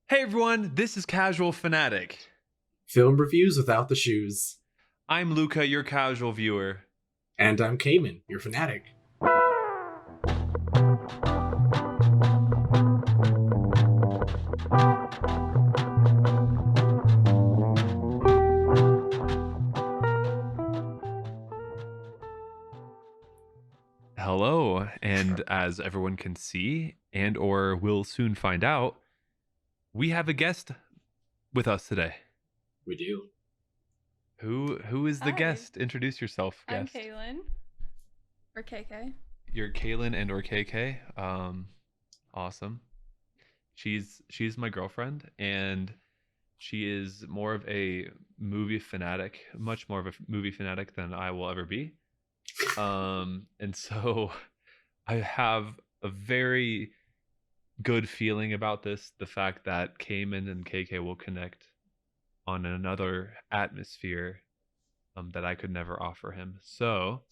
Hey everyone, this is Casual Fanatic. Film reviews without the shoes. I'm Luca, your casual viewer. And I'm Kailynn, your fanatic. Hello, and as everyone can see and or will soon find out, we have a guest with us today. We do. Who is the Hi, guest? Introduce yourself, I'm guest. Kailynn, or KK. You're Kailynn and or KK. Awesome. She's my girlfriend and she is more of a movie fanatic, much more of a movie fanatic than I will ever be. And so I have a very good feeling about this. The fact that Cayman and KK will connect on another atmosphere that I could never offer him. So,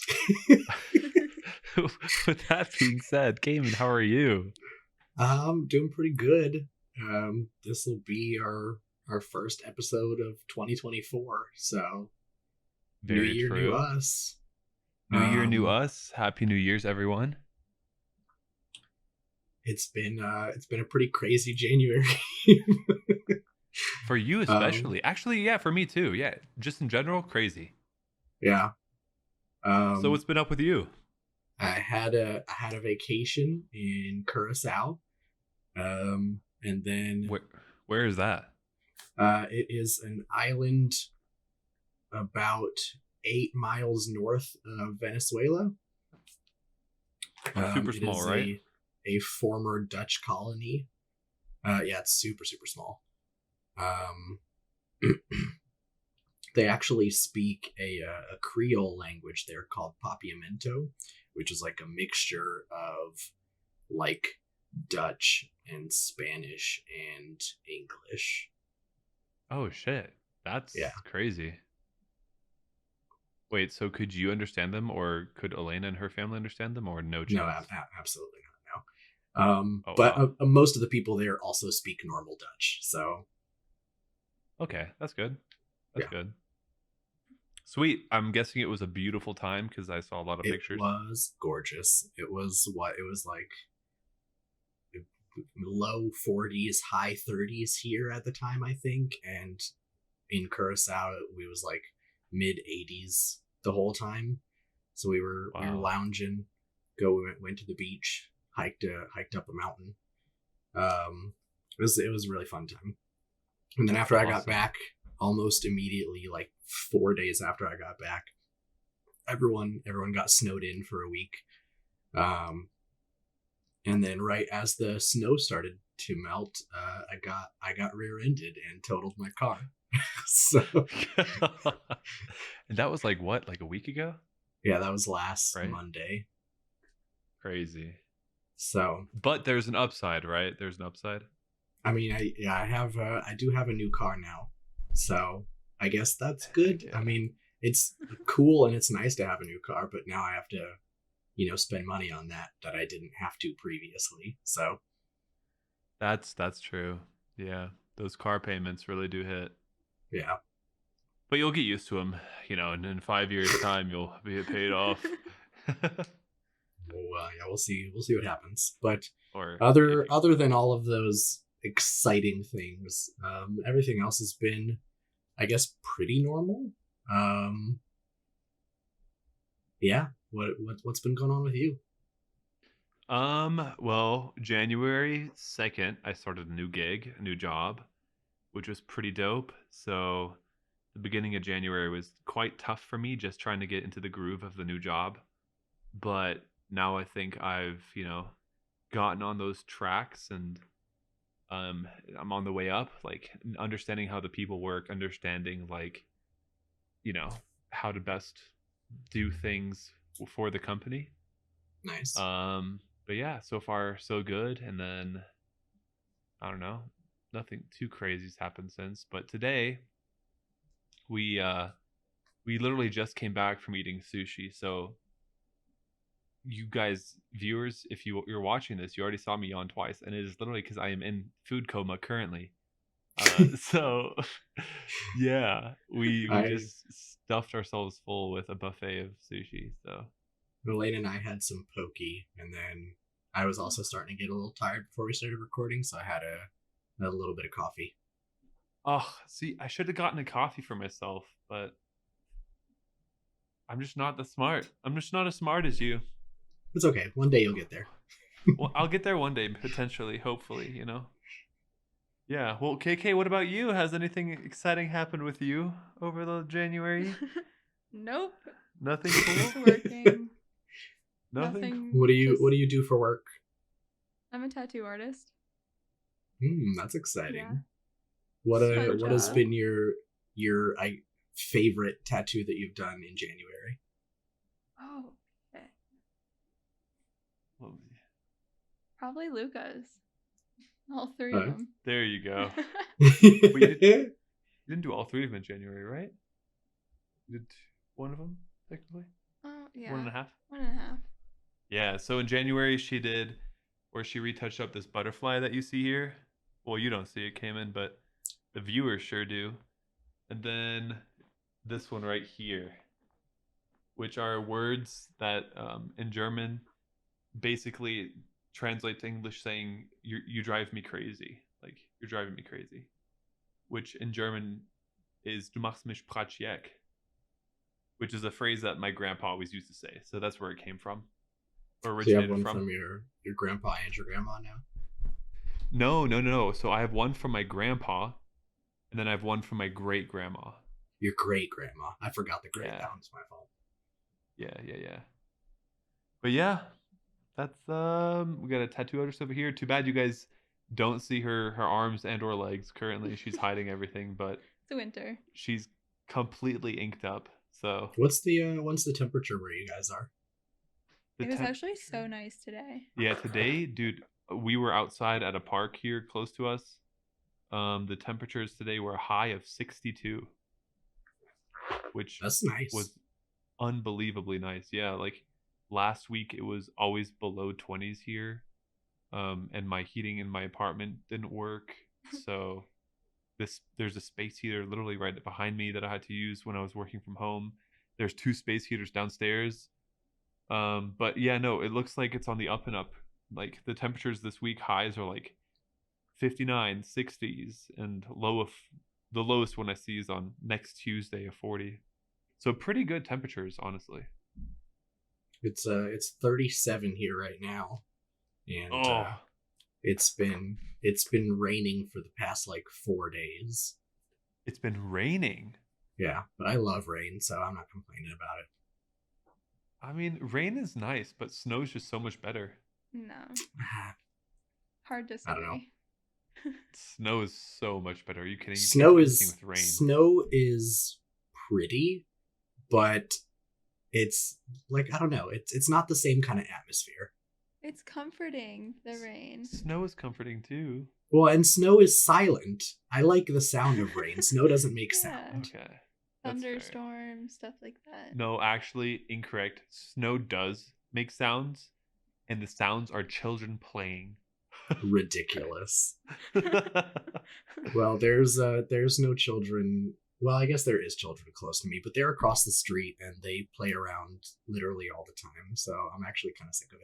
with that being said, Cayman, how are you? Doing pretty good. This will be our first episode of 2024. So new Very year, new true. us. New year, new Um, us. Happy New Year's, everyone. it's been a pretty crazy January. For you um, especially. Actually, yeah, for me too. Yeah, just in general, crazy. yeah. So Um, what's been up with you? I had a vacation in Curacao. And then Where where is that? it is an island about 8 miles north of Venezuela. Super It small, is right? a former Dutch colony. Yeah, it's super super small. Um, they actually speak a Creole language there called Papiamento, which is like a mixture of like Dutch and Spanish and English. Oh shit. Yeah, That's crazy. Wait, so could you understand them or could Elena and her family understand them or no no, chance? absolutely not. No. Oh But wow. most of the people there also speak normal Dutch. So Okay, that's good. That's yeah, good. Sweet. I'm guessing it was a beautiful time because I saw a lot of it pictures. was gorgeous. It was like low 40s, high 30s here at the time, I think, and in Curacao we was like mid 80s the whole time. So we were Wow. lounging, went to the beach, hiked up a mountain. It was a really fun time. And then That's after I got awesome. back, almost immediately, like 4 days after I got back, everyone got snowed in for a week. Um, and then right as the snow started to melt, I got rear-ended and totaled my car. So And that was like what, like a week ago? yeah, that was last Right? Monday. Crazy. So But there's an upside, right? There's an upside. I mean, I do have a new car now, so I guess that's good. Heck I yeah. mean, it's cool and it's nice to have a new car, but now I have to, spend money on that I didn't have to previously. So That's true. Yeah. Those car payments really do hit. yeah, But you'll get used to them, and in 5 years' time, you'll be paid off. yeah, we'll see what happens. But Or if other you. other than all of those exciting things, everything else has been, I guess, pretty normal. Um, yeah, what's been going on with you? Well, January 2nd, I started a new gig, a new job, which was pretty dope. So the beginning of January was quite tough for me just trying to get into the groove of the new job. But now I think I've, gotten on those tracks and I'm on the way up, like understanding how the people work, understanding like, you know, how to best do things for the company. Nice. But yeah, so far so good. And then I don't know, nothing too crazy's happened since. But today we uh we literally just came back from eating sushi. So you guys, viewers, if you're watching this, you already saw me yawn twice, and it is literally because I am in food coma currently. So yeah, we I just stuffed ourselves full with a buffet of sushi. So Elaine and I had some pokey, and then I was Oh, also starting to get a little tired before we started recording, so I had a little bit of coffee. oh, see, I should have gotten a coffee for myself, but I'm just not that smart. I'm just not as smart as you. It's okay. One day you'll get there. Well, I'll get there one day, potentially, hopefully, you know. Yeah. Well, KK, what about you? Has anything exciting happened with you over the January? nope. Nothing Just cool? working. Nothing cool? Nothing. What Just. do you do for work? I'm a tattoo artist. That's Yeah. exciting. Super What has cool. been your favorite tattoo that you've done in January? Oh. Okay. Well, Probably Luca's. All three of Uh, them. there you go. yeah, You didn't do all three of them in January, right? You did one of them, technically? Oh One yeah. and a half? 1.5. Yeah, so in January she did where she retouched up this butterfly that you see here. Well, you don't see it, Cayman, but the viewers sure do. And then this one right here, which are words that in German basically translate to English saying you drive me crazy. Like you're driving me crazy. Which in German is du machst mich prachiek, which is a phrase that my grandpa always used to say. So that's where it came from, or so you have originated one from. from your grandpa and your grandma now. No. So I have one from my grandpa, and then I have one from my great grandma. Your great grandma. I forgot the great. Yeah, That one's my fault. yeah. But yeah, that's we got a tattoo artist over here. Too bad you guys don't see her arms and or legs currently. She's hiding everything, but It's winter. she's completely inked up. So What's the temperature where you guys are? the It was temp actually so nice today. yeah, today, dude, we were outside at a park here close to us. The temperatures today were a high of 62, which That's nice. was unbelievably nice. Yeah, like last week it was always below 20s here. And my heating in my apartment didn't work. So there's a space heater literally right behind me that I had to use when I was working from home. There's two space heaters downstairs. But yeah, no, it looks like it's on the up and up. Like the temperatures this week highs are like 59, 60s, and the lowest one I see is on next Tuesday of 40. So pretty good temperatures, honestly. It's 37 here right now, and Oh, it's been raining for the past like 4 days. it's been raining. Yeah, but I love rain, so I'm not complaining about it. I mean, rain is nice, but snow's just so much better. No. Hard I don't know. disagree. Snow is so much better. Are you kidding? You can't Snow do anything is with rain. snow is pretty, but it's like I don't know. It's not the same kind of atmosphere. It's comforting, the rain. Snow is comforting too. Well, and snow is silent. I like the sound of rain. Snow doesn't make Yeah. sound. Okay. That's fair. Thunderstorms, stuff like that. No, actually, incorrect. Snow does make sounds, and the sounds are children playing. Ridiculous. Well, there's no children. Well, I guess there is children close to me, but they're across the street and they play around literally all the time. So I'm actually kind of sick of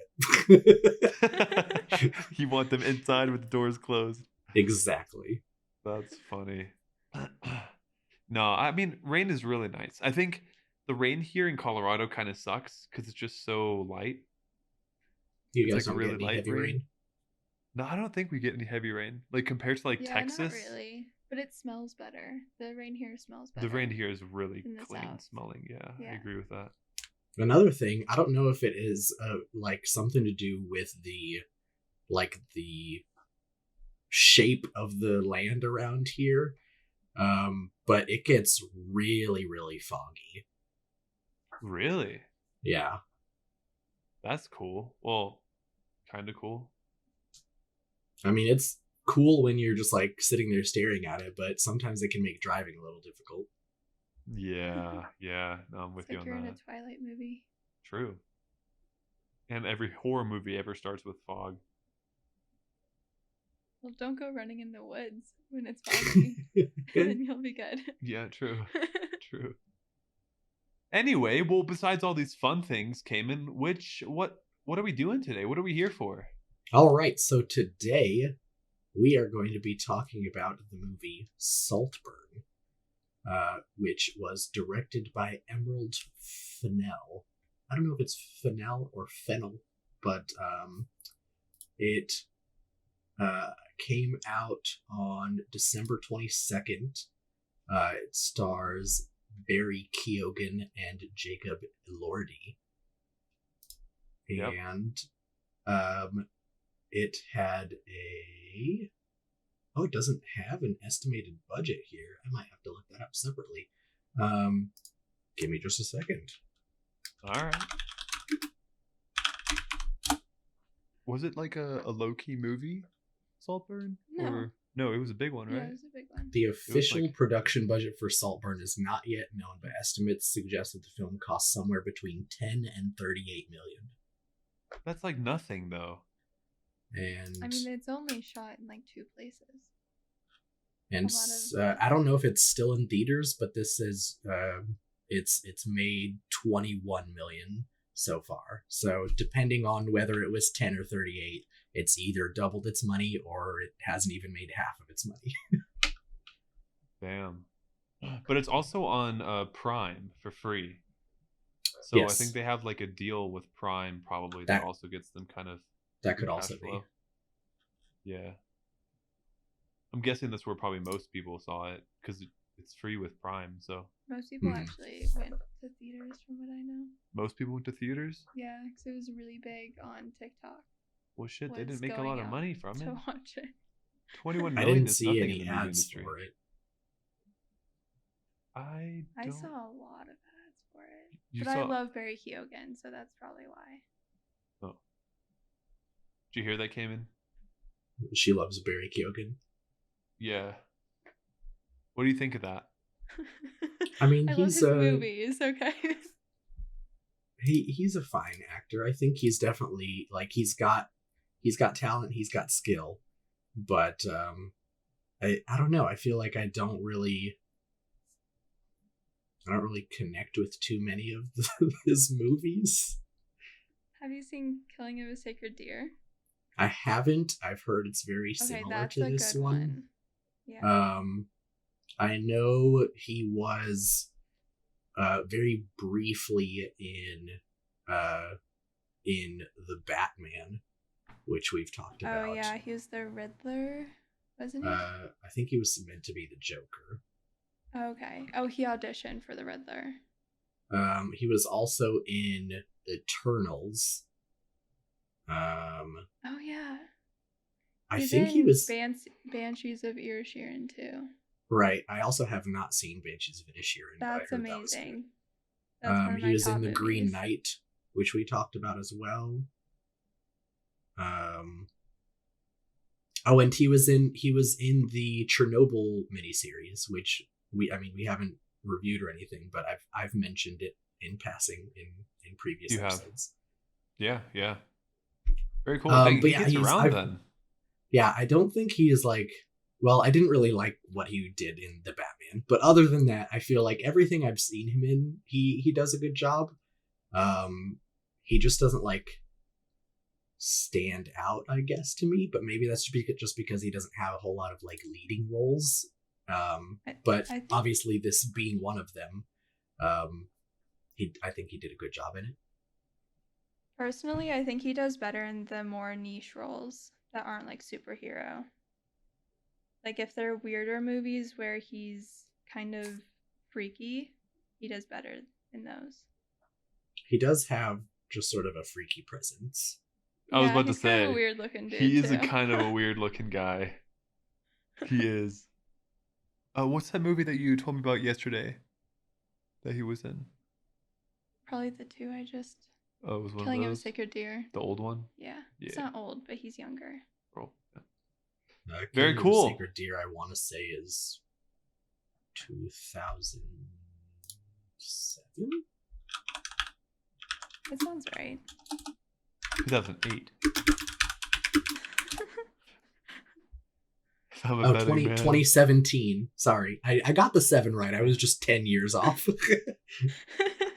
it. You want them inside with the doors closed. Exactly. That's funny. No, I mean, rain is really nice. I think the rain here in Colorado kind of sucks because it's just so light. You It's guys like a don't get really any light heavy rain. rain. No, I don't think we get any heavy rain. Like compared to like Yeah, Texas, not really. But it smells better. The rain here smells better. the rain here is really in the clean South. smelling. Yeah, I Yeah. agree with that. Another thing, I don't know if it is like something to do with the shape of the land around here, but it gets really really foggy. Really? Yeah, That's cool. Well, kind of cool. I mean it's cool when you're just like sitting there staring at it, but sometimes it can make driving a little difficult. Yeah. No, I'm with It's you like on you're in that. a Twilight movie. True. And every horror movie ever starts with fog. Well, don't go running in the woods when it's foggy. Then you'll be good. Yeah, true. True. Anyway, well, besides all these fun things, Kailynn, what are we doing today? What are we here for? All right, so today we are going to be talking about the movie Saltburn, which was directed by Emerald Fennell. I don't know if it's Fennell or Fennell, but it came out on December 22nd. It stars Barry Keoghan and Jacob Elordi. Yep. And it had a... Oh, it doesn't have an estimated budget here. I might have to look that up separately. Give me just a second. All right. Was it like a low-key movie, Saltburn? No. Or no, it was a big one, Yeah, right? it was a big one. The official like- production budget for Saltburn is not yet known, but estimates suggest that the film cost somewhere between 10 and 38 million. That's like nothing, though. And I mean, it's only shot in like 2 places. and a lot of- I don't know if it's still in theaters, but this says it's made 21 million so far. So depending on whether it was 10 or 38, it's either doubled its money or it hasn't even made half of its money. Damn. But it's also on Prime for free. So Yes. I think they have like a deal with Prime probably That- that also gets them kind of That could cash also be. flow. Yeah. I'm guessing that's where probably most people saw it because it's free with Prime. So Most people Mhm. actually went to theaters, from what I know. most people went to theaters. Yeah, because it was really big on TikTok Well, shit, they was didn't make a going lot of out money from to it. watch it. 21 I million didn't is see nothing any in the movie ads industry. for it. I I don't. saw a lot of ads for it. You But I saw- love Barry Keoghan, so that's probably why. Oh. Did you hear that, Kailynn? She loves Barry Keoghan. Yeah. What do you think of that? I mean, I love he's his movies, okay? he's a fine actor. I think he's definitely like he's got talent, he's got skill, but I don't know. I feel like I don't really connect with too many of his movies. Have you seen Killing of a Sacred Deer? I haven't. I've heard it's very Okay, similar that's to a this good one. one. Yeah. I know he was very briefly in the Batman, which we've talked about. Oh yeah, he was the Riddler, wasn't he? I think he was meant to be the Joker. Okay. Oh, he auditioned for the Riddler. He was also in Eternals. Oh yeah. I He's think he in was Banshees of Inisherin too. right. I also have not seen Banshees of Inisherin. but I That's heard that was good. amazing. That's one of my he was top in The Green movies. Knight, which we talked about as well. Oh, and he was in the Chernobyl miniseries, which we haven't reviewed or anything, but I've mentioned it in passing in previous You have. episodes. Yeah, yeah. Very cool. But He yeah, gets around then. Yeah, I don't think he is like. Well, I didn't really like what he did in the Batman, but other than that, I feel like everything I've seen him in, he does a good job. He just doesn't like stand out, I guess, to me. But maybe that's just because he doesn't have a whole lot of like leading roles. But I think- obviously, this being one of them, I think he did a good job in it. Personally, I think he does better in the more niche roles that aren't like superhero. Like if they're weirder movies where he's kind of freaky, he does better in those. He does have just sort of a freaky presence. I was about to he's kind of say, a weird looking dude. He is a too. kind of a weird looking guy. He is. What's that movie that you told me about yesterday that he was in? Probably the two I just. Oh, it was one Killing of of a those? Sacred Deer. The old one? Yeah. It's Yeah. not old, but he's younger. Oh, yeah. Killing Very of a cool. Sacred Deer, I want to say, is 2007. That sounds right. 2008. I'm a Oh, betting man. 2017. Sorry. I got the 7 right. I was just 10 years off.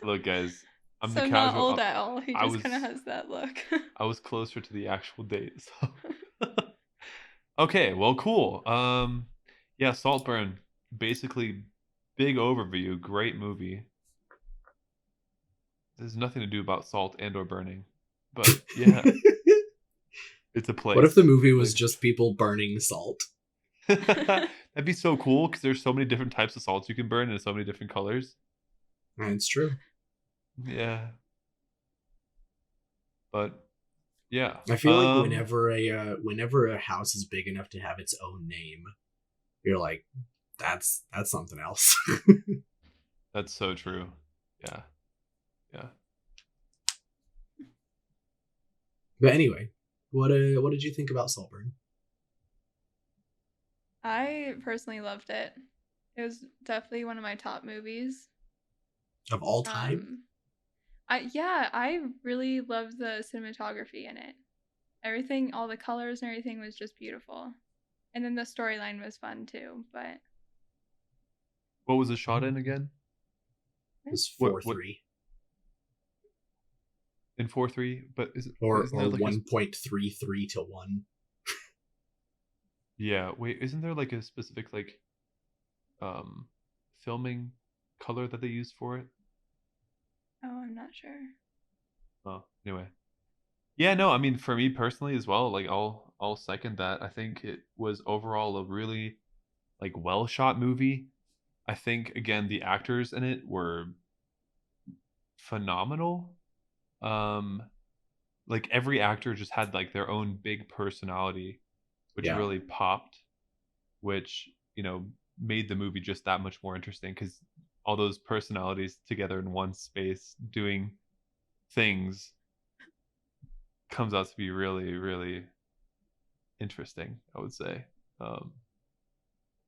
Look, guys, I'm the So not old casual. at all. He I just was kind of has that look. I was closer to the actual date. So. Okay, well, cool. Yeah, Saltburn. Basically, big overview. Great movie. There's nothing to do about salt and or burning, but yeah, it's a What if the place. movie was Place. just people burning salt? That'd be so cool because there's so many different types of salts you can burn and so many different colors. It's true. Yeah, but yeah. I feel like whenever a house is big enough to have its own name, you're like, that's something else. That's so true. Yeah. Yeah. But anyway, what did you think about Saltburn? I personally loved it. It was definitely one of my top movies. Of all time? I really loved the cinematography in it. Everything, all the colors and everything was just beautiful. And then the storyline was fun too, but What was it shot in again? It was What- 4:3 In 4:3, but or isn't there like 1.33 to 1. yeah, wait, isn't there like a specific like filming color that they used for it? oh, I'm not sure. Oh, anyway. Yeah, no, I mean for me personally as well, like I'll second that. I think it was overall a really like well shot movie. I think again the actors in it were phenomenal. Um like every actor just had like their own big personality which Yeah. really popped, which, made the movie just that much more interesting cuz all those personalities together in one space doing things comes out to be really really interesting, I would say. Um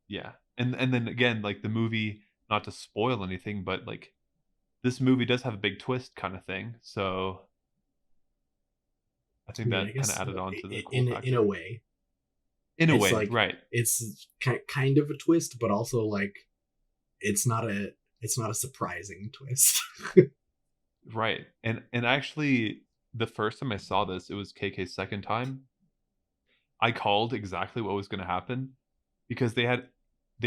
yeah. And then again like the movie, not to spoil anything, but like this movie does have a big twist kind of thing. So I I think mean, I that kind guess of added on to the cool in factor. a way, In a it's way, like right. it's kind of a twist, but also like it's not a surprising twist. Right. And actually the first time I saw this, it was KK's second time. I called exactly what was going to happen because they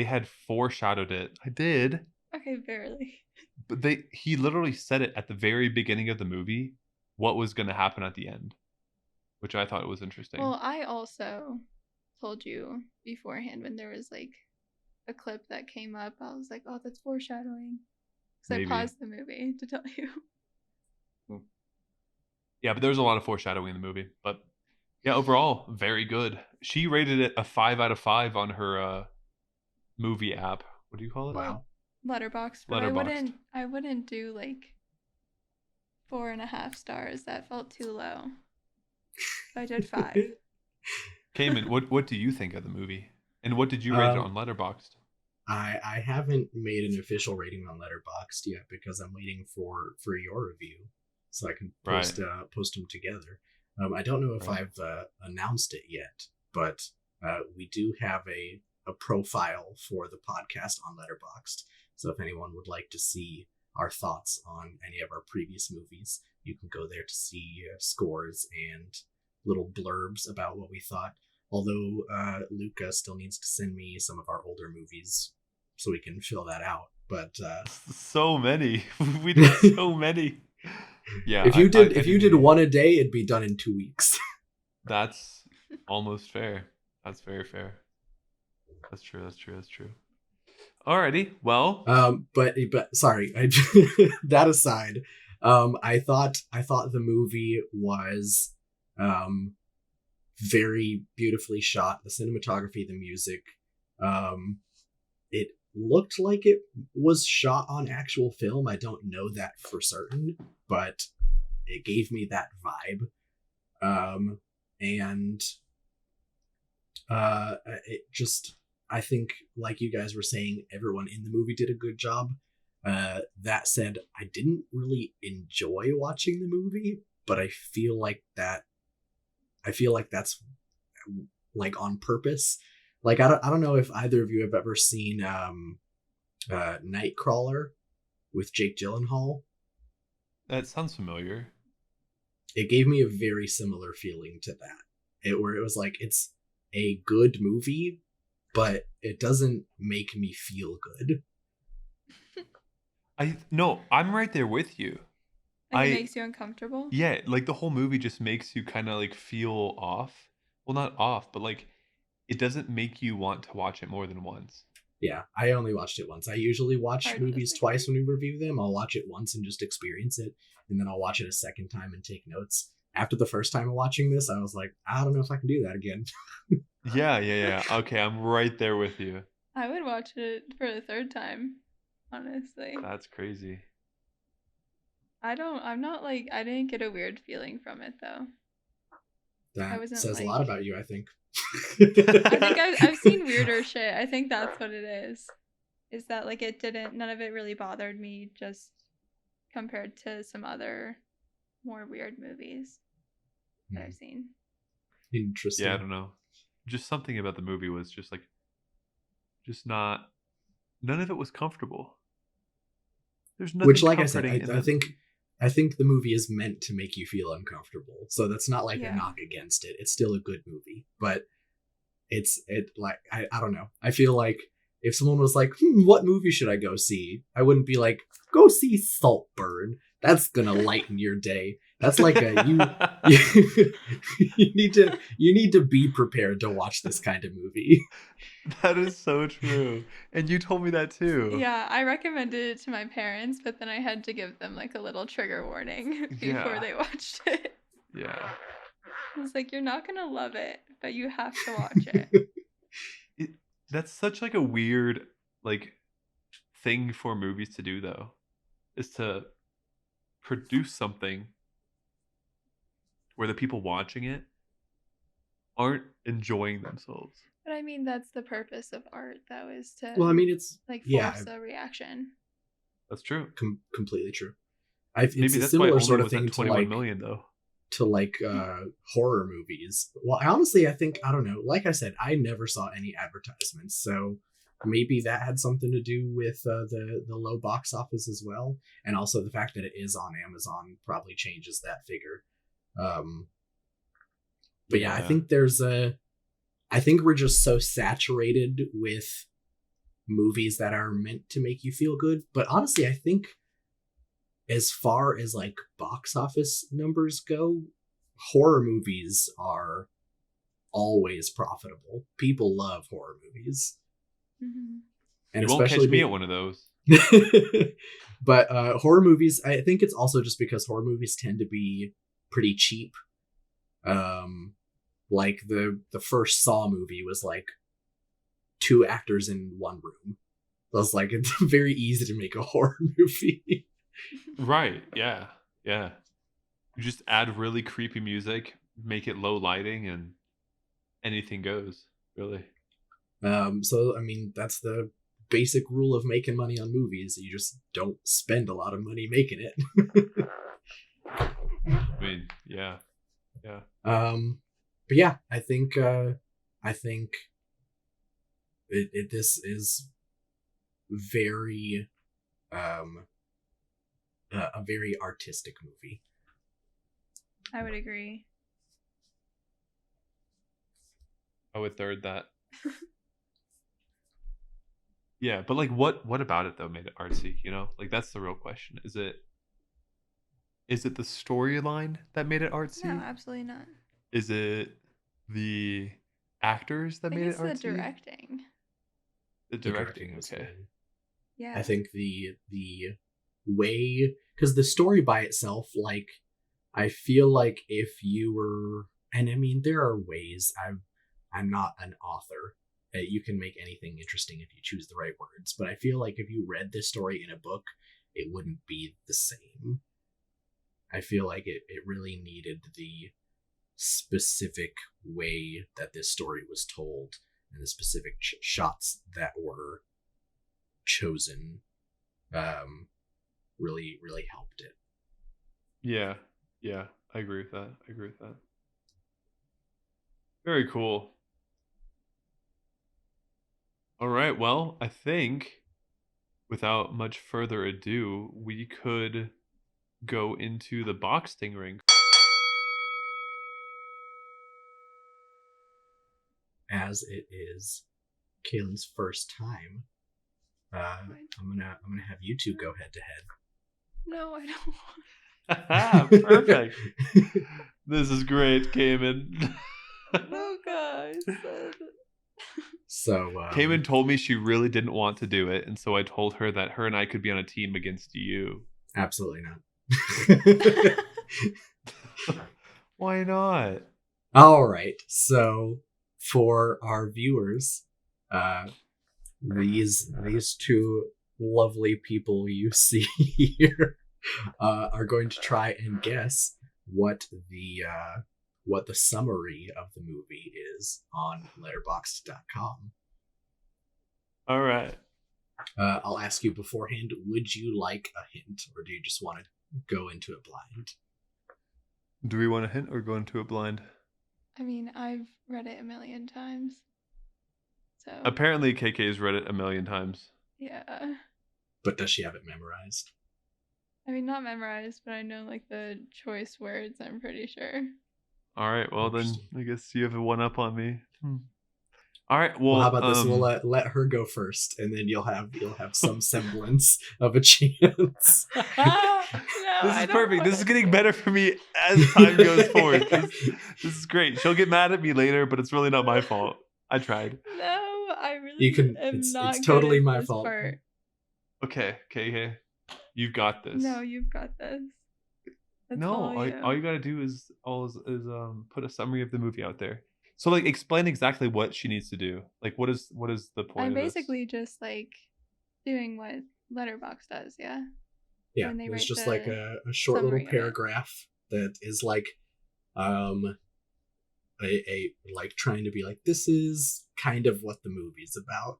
had foreshadowed it. I did, Okay, barely. but he literally said it at the very beginning of the movie what was going to happen at the end, which I thought was interesting. Well, I also told you beforehand when there was like a clip that came up. I was like, oh, that's foreshadowing. Because I Maybe. paused the movie to tell you. Yeah, but there was a lot of foreshadowing in the movie. But yeah, overall, very good. She rated it a 5 out of 5 on her movie app. What do you call it? Wow. Letterboxd, but Letterboxd. I wouldn't do like 4.5 stars. That felt too low. So I did 5. Kailynn, what do you think of the movie? And what did you rate it on Letterboxd? I haven't made an official rating on Letterboxd yet because I'm waiting for your review so I can post them together. I don't know if I've announced it yet, but we do have a profile for the podcast on Letterboxd. So if anyone would like to see our thoughts on any of our previous movies, you can go there to see scores and little blurbs about what we thought. Although Luca still needs to send me some of our older movies so we can fill that out. But so many. We did so many. Yeah. If you did one a day, it'd be done in 2 weeks. That's almost fair. That's very fair. That's true. Alrighty. Well. But sorry. That aside, I thought the movie was very beautifully shot. The cinematography, the music, it looked like it was shot on actual film. I don't know that for certain, but it gave me that vibe. And it just, I think, like you guys were saying, everyone in the movie did a good job. That said, I didn't really enjoy watching the movie, but I feel like that's like on purpose. Like I don't know if either of you have ever seen Nightcrawler with Jake Gyllenhaal. That sounds familiar. It gave me a very similar feeling to that. Where it was like it's a good movie, but it doesn't make me feel good. I'm right there with you. Like, it I makes you uncomfortable. Yeah, like the whole movie just makes you kind of like feel off. Well, not off, but like it doesn't make you want to watch it more than once. Yeah, I only watched it once. I usually watch Hard to movies disagree. twice when we review them. I'll watch it once and just experience it, and then I'll watch it a second time and take notes. After the first time of watching this, I was like, I don't know if I can do that again. Yeah. Okay, I'm right there with you. I would watch it for the third time, honestly. That's crazy. I'm not like, I didn't get a weird feeling from it though. I That wasn't says a like, lot about you, I think. I think I've seen weirder shit. I think that's what it is. Is that like none of it really bothered me, just compared to some other more weird movies that I've seen. Interesting. Yeah, I don't know. Just something about the movie was just like, just not. None of it was comfortable. There's nothing. Which, like I said, comforting in I think the movie is meant to make you feel uncomfortable. So that's not like Yeah. a knock against it. It's still a good movie, but I don't know. I feel like if someone was like, what movie should I go see? I wouldn't be like, go see Saltburn. That's gonna lighten your day. That's like you need to be prepared to watch this kind of movie. That is so true. And you told me that too. Yeah, I recommended it to my parents, but then I had to give them like a little trigger warning before Yeah. they watched it. Yeah. I was like, you're not gonna love it, but you have to watch it. That's such like a weird like thing for movies to do though. Is to produce something where the people watching it aren't enjoying themselves. But I mean, that's the purpose of art, though, is to Well, I mean, it's like yeah, force a reaction. That's true. completely true. Maybe It's a that's why similar only sort of was at thing to 21 like million though. horror movies. Well, honestly, I think I don't know. Like I said, I never saw any advertisements, so maybe that had something to do with the low box office as well, and also the fact that it is on Amazon probably changes that figure. But yeah, I think we're just so saturated with movies that are meant to make you feel good. But honestly, I think as far as like box office numbers go, horror movies are always profitable. People love horror movies. Mm-hmm. And You won't catch me at one of those. But horror movies, I think it's also just because horror movies tend to be pretty cheap. Like the first Saw movie was like 2 actors in one room. So it's like it's very easy to make a horror movie. Right. Yeah. You just add really creepy music, make it low lighting, and anything goes, really. So I mean, that's the basic rule of making money on movies. You just don't spend a lot of money making it. I mean, yeah. But yeah, I think this is very a very artistic movie. I would agree. I would third that. Yeah, but like what about it though made it artsy, you know? Like that's the real question. Is it the storyline that made it artsy? No, absolutely not. Is it the actors that I made think it it's artsy? the directing. The directing, was okay. good. Yeah. I think the way, because the story by itself, like I feel like if you were, and I mean there are ways. I'm not an author. You can make anything interesting if you choose the right words, but I feel like if you read this story in a book, it wouldn't be the same. I feel like it really needed the specific way that this story was told and the specific shots that were chosen really helped it. Yeah, I agree with that. Very cool. All right. Well, I think without much further ado, we could go into the Boxding Ring. As it is Kaylynn's first time, I'm gonna have you two go head to head. No, I don't want. Perfect. This is great, Kailynn. No, guys. So Kailynn told me she really didn't want to do it, and so I told her that her and I could be on a team against you. absolutely not. Why not? All right. So for our viewers, these two lovely people you see here are going to try and guess what the summary of the movie is on letterboxd.com. All right. I'll ask you beforehand, would you like a hint, or do you just want to go into it blind? Do we want a hint or go into it blind? I mean, I've read it a million times. So Apparently, KK's read it a million times. yeah. But does she have it memorized? I mean, not memorized, but I know like the choice words, I'm pretty sure. All right. Well, then I guess you have a one up on me. All right. Well, How about this? We'll let her go first, and then you'll have some semblance of a chance. This is perfect. This is getting better for me as time goes forward. This is great. She'll get mad at me later, but it's really not my fault. I tried. No, I really You can. am It's not totally good at my this fault. part. Okay. You've got this. No, you've got this. That's No, all you gotta do is put a summary of the movie out there. So like explain exactly what she needs to do. Like what is the point I'm of this? basically just like doing what Letterboxd does, yeah. Yeah, when they it's write just the like a short little summary of it. paragraph that is like, a like trying to be like, this is kind of what the movie's about.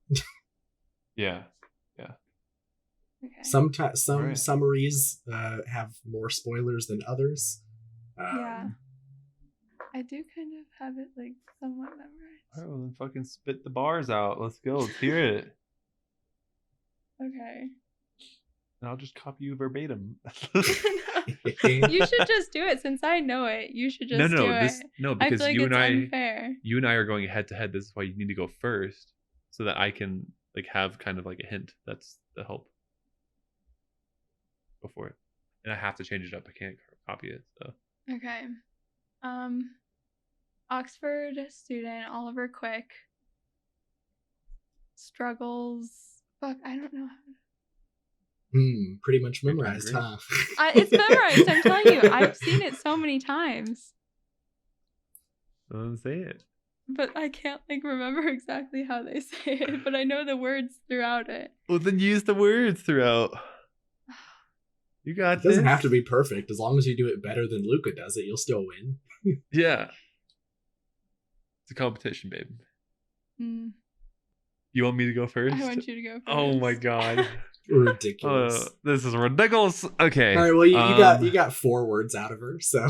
Yeah. Okay. Some Alright. summaries have more spoilers than others. Yeah. I do kind of have it like somewhat memorized. Alright, well then fucking spit the bars out. Let's go. Let's hear it. Okay. And I'll just copy you verbatim. You should just do it since I know it. You should just do it. No, I because feel like you it's and I unfair. you and I are going head to head. This is why you need to go first, so that I can like have kind of like a hint. That's the help. Go for it. And I have to change it up. I can't copy it. So Okay. Oxford student Oliver Quick struggles. Fuck, I don't know. Pretty much memorized, great. huh? It's memorized. I'm telling you, I've seen it so many times, say it. but I can't like remember exactly how they say it. But I know the words throughout it. Well, then use the words throughout. You got It doesn't this. have to be perfect. As long as you do it better than Luca does it, you'll still win. Yeah. It's a competition, babe. You want me to go first? I want you to go first. Oh my god. Ridiculous. This is ridiculous. Okay. All right, well you got 4 words out of her, so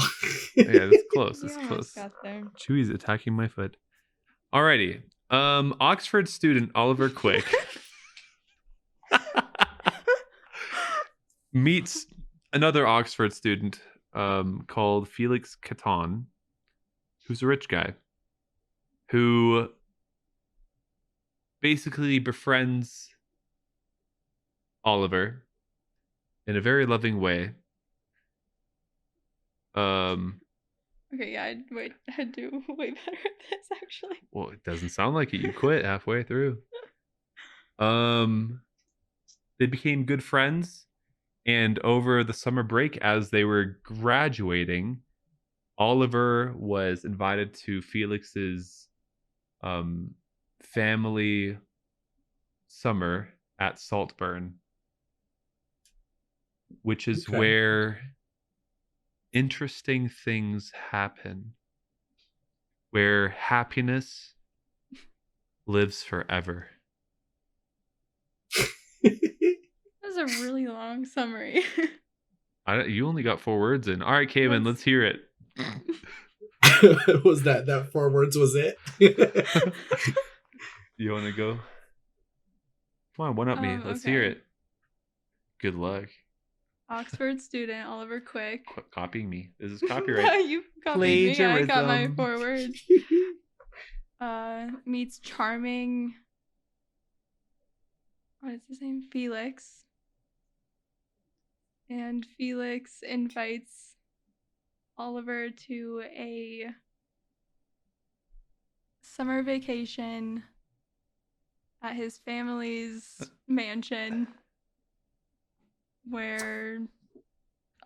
yeah, that's close. You That's almost close. got there. Chewy's attacking my foot. Alrighty. Oxford student Oliver Quick meets another Oxford student called Felix Caton, who's a rich guy, who basically befriends Oliver in a very loving way. Okay, yeah, I'd do way better at this actually. Well, it doesn't sound like it. You quit halfway through. They became good friends, and over the summer break, as they were graduating, Oliver was invited to Felix's family summer at Saltburn, which is Okay. where interesting things happen, where happiness lives forever. That was a really long summary. You only got 4 words in. All right, Kailynn, let's hear it. Was that 4 words was it? You want to go? Come on, one up me. Let's hear Okay. it. Good luck. Oxford student Oliver Quick. Quit copying me. This is No, copyright. you copied me. I got my Plagiarism. 4 words. Meets charming. What is his name? Felix. And Felix invites Oliver to a summer vacation at his family's mansion where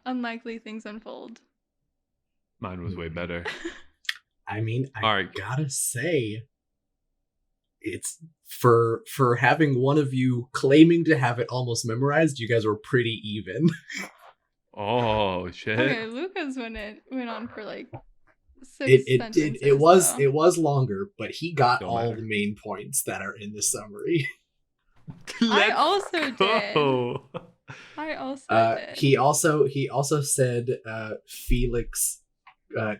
unlikely things unfold. Mine was way better. I mean, I All right. gotta say, it's for having one of you claiming to have it almost memorized. You guys were pretty even. Oh shit. Okay, Lucas went on for like 6 It sentences. did. though. It was longer, but he got Don't all matter. the main points that are in the summary. I also did. Go. I also did. He also said Felix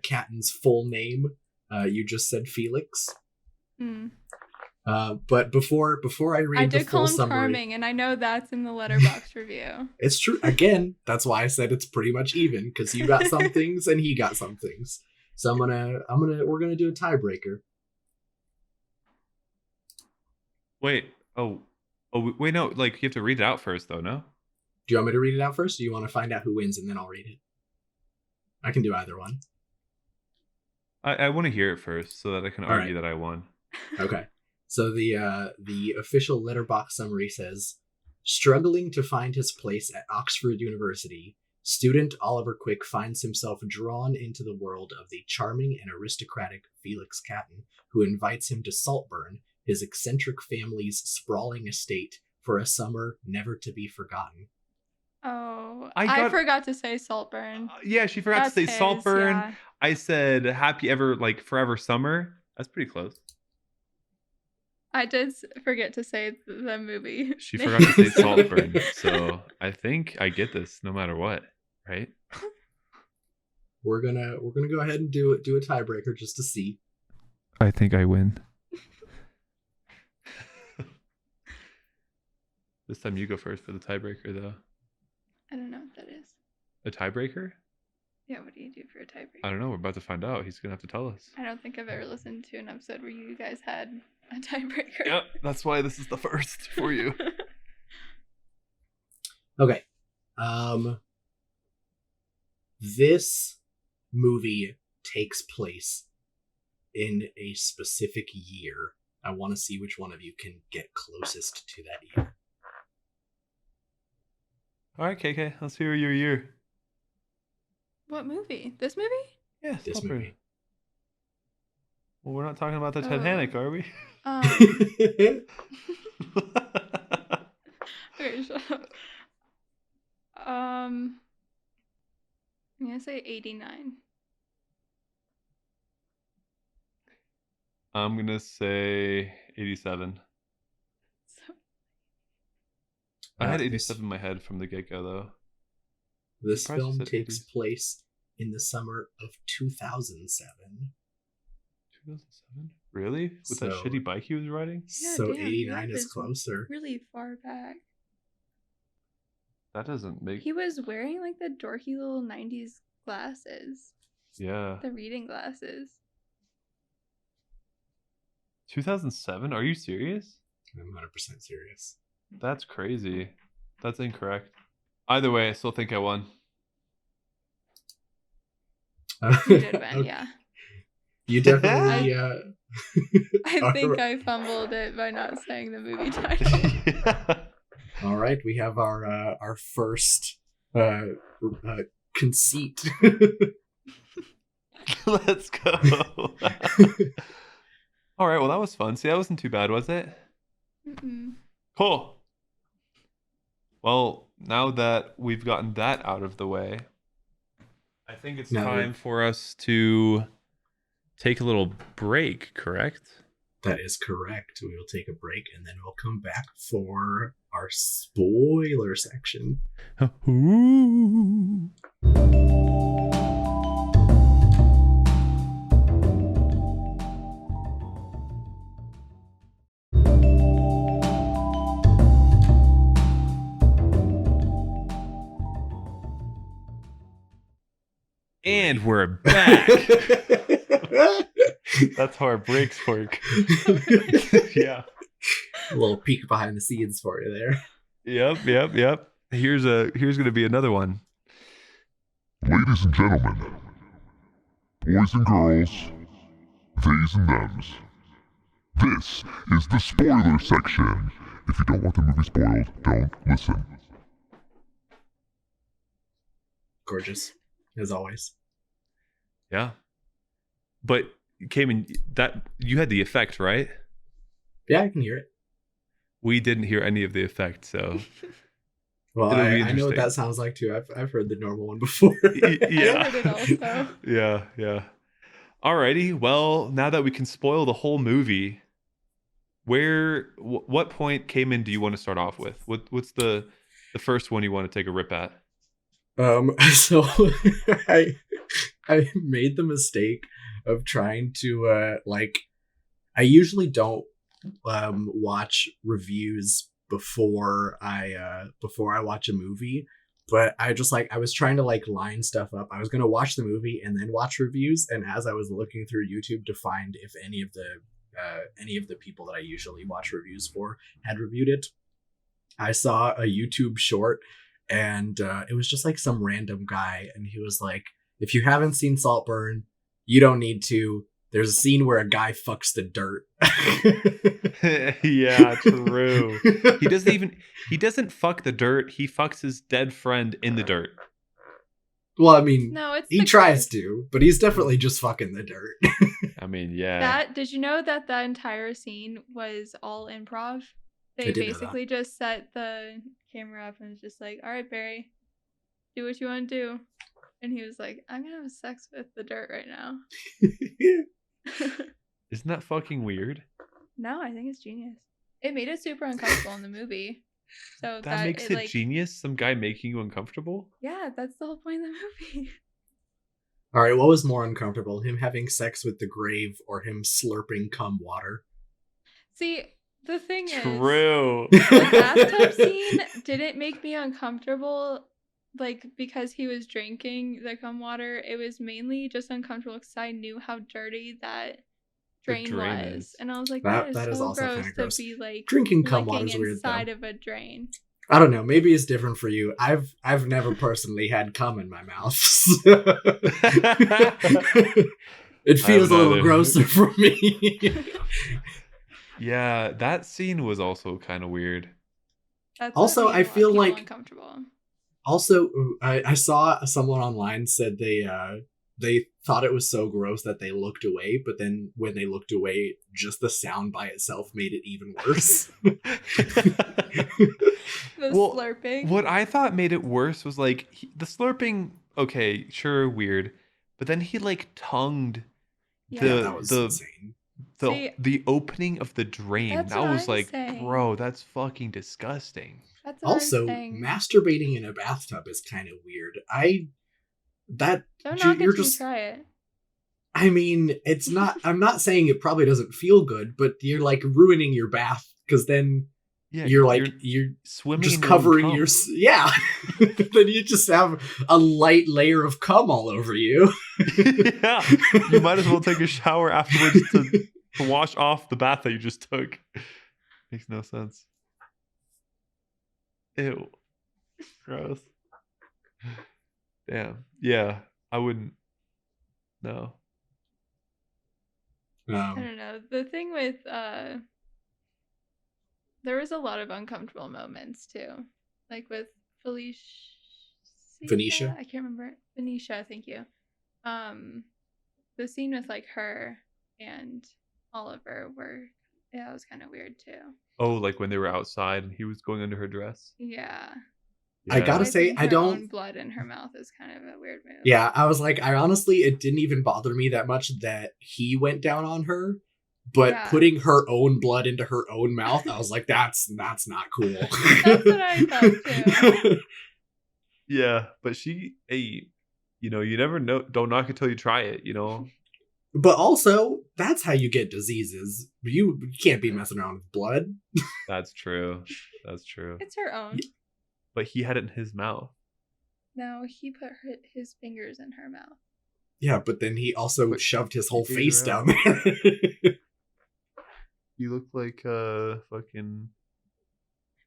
Catton's full name. You just said Felix. Mm. But before I read I the did call full him summary, charming, and I know that's in the letterbox review. it's true. Again, that's why I said it's pretty much even, because you got some things and he got some things. So we're gonna do a tiebreaker. Wait. Oh, wait. No. Like you have to read it out first, though. No. Do you want me to read it out first, or do you want to find out who wins and then I'll read it? I can do either one. I want to hear it first so that I can All argue right. that I won. Okay. So the official letterbox summary says, struggling to find his place at Oxford University, student Oliver Quick finds himself drawn into the world of the charming and aristocratic Felix Catton, who invites him to Saltburn, his eccentric family's sprawling estate, for a summer never to be forgotten. Oh, I I forgot to say Saltburn. Yeah, she forgot That's to say his, Saltburn. yeah. I said happy ever, like forever summer. That's pretty close. I did forget to say the movie. She forgot to say Saltburn. So I think I get this no matter what, right? We're gonna go ahead and do a tiebreaker just to see. I think I win. This time you go first for the tiebreaker, though. I don't know what that is. A tiebreaker? Yeah, what do you do for a tiebreaker? I don't know. We're about to find out. He's gonna have to tell us. I don't think I've ever listened to an episode where you guys had a tiebreaker. Yep, that's why this is the first for you. Okay. This movie takes place in a specific year. I want to see which one of you can get closest to that year. All right, KK, let's hear your year. What movie? This movie? Yeah, This Saltburn. movie. Well, we're not talking about the Oh. Titanic, are we? Okay, shut up. I'm gonna say 89. I'm gonna say 87. So, I had this- 87 in my head from the get-go, though. This Surprised you film said takes 80s. place in the summer of 2007. 2007? Really? With that So- shitty bike he was riding? Yeah, So damn, 89 that is is closer. really far back. That doesn't make... He was wearing like the dorky little 90s glasses, Yeah. the reading glasses. 2007? Are you serious? I'm 100% serious. That's crazy. That's incorrect. Either way, I still think I won. You did win, Okay. yeah. You definitely. I think Alright. I fumbled it by not saying the movie title. All right, we have our first conceit. Let's go. All right, well, that was fun. See, that wasn't too bad, was it? Mm-mm. Cool. Well, now that we've gotten that out of the way, I think it's Now time for us to take a little break, correct? That is correct. We will take a break and then we'll come back for our spoiler section. Ooh. And we're back. That's how our breaks work. Yeah. A little peek behind the scenes for you there. Yep. Here's gonna be another one. Ladies and gentlemen, boys and girls, theys and thems, this is the spoiler section. If you don't want the movie spoiled, don't listen. Gorgeous, as always. Yeah. But Kailynn, that you had the effect, right? Yeah, I can hear it. We didn't hear any of the effect, so Well, it'll be I know what interesting. that sounds like too. I've heard the normal one before. Yeah. I heard it also. Yeah. Alrighty. Well, now that we can spoil the whole movie, what point Kailynn do you want to start off with? What's the first one you want to take a rip at? So I made the mistake of trying to I usually don't watch reviews before I watch a movie, but I was trying to line stuff up. I was gonna watch the movie and then watch reviews, and as I was looking through YouTube to find if any of the people that I usually watch reviews for had reviewed it, I saw a YouTube short, and it was just some random guy, and he was like, if you haven't seen Saltburn, you don't need to. There's a scene where a guy fucks the dirt. Yeah, true. He doesn't fuck the dirt. He fucks his dead friend in the dirt. Well, I mean, No, it's he the tries kid. to, but he's definitely just fucking the dirt. I mean, yeah. Did you know that entire scene was all improv? I They did know that. basically just set the camera up and was just like, all right, Barry, do what you want to do. And he was like, I'm going to have sex with the dirt right now. Isn't that fucking weird? No, I think it's genius. It made it super uncomfortable in the movie. So That makes it genius? Some guy making you uncomfortable? Yeah, that's the whole point of the movie. All right, what was more uncomfortable, him having sex with the grave or him slurping cum water? See, the thing True. is, the bathtub scene didn't make me uncomfortable, because he was drinking the cum water. It was mainly just uncomfortable because I knew how dirty that drain drain was, is. and I was like, That that is is so also gross kinda to gross. be Drinking cum licking water's weird, though. inside of a drain. I don't know. Maybe it's different for you. I've never personally had cum in my mouth. It feels a little either. grosser for me. Yeah, that scene was also kind of weird. That's Also, what made I a lot of feel people like- uncomfortable. Also, I saw someone online said they thought it was so gross that they looked away, but then when they looked away, just the sound by itself made it even worse. The Well, slurping. What I thought made it worse was the slurping. Okay, sure, weird, but then he tongued Yeah, Yeah, that was insane. the opening of the drain. That's That what was I'm saying. bro, that's fucking disgusting. That's what Also, I'm saying. masturbating in a bathtub is kind of weird. Don't knock it till you try it. I mean, it's not. I'm not saying it probably doesn't feel good, but you're ruining your bath because then Yeah, you're swimming just in your own covering cum. your yeah. Then you just have a light layer of cum all over you. Yeah, you might as well take a shower afterwards to wash off the bath that you just took. Makes no sense. Ew. Gross. Damn. Yeah, I wouldn't. No. I don't know. The thing with there was a lot of uncomfortable moments too, with Venetia? I can't remember it. Venetia, thank you. The scene with her and Oliver it was kind of weird too. Oh, when they were outside and he was going under her dress. Yeah. I gotta Yeah. say, think I her don't- own blood in her mouth is kind of a weird move. Yeah, I was I honestly, it didn't even bother me that much that he went down on her, but Yeah. putting her own blood into her own mouth, I was like, that's not cool. That's what I thought too. Yeah, but hey, you never know. Don't knock it till you try it. But also, that's how you get diseases. You can't be messing around with blood. That's true. That's true. It's her own. But he had it in his mouth. No, he put his fingers in her mouth. Yeah, but then he also But shoved his whole he ate face her down out. there. You look like fucking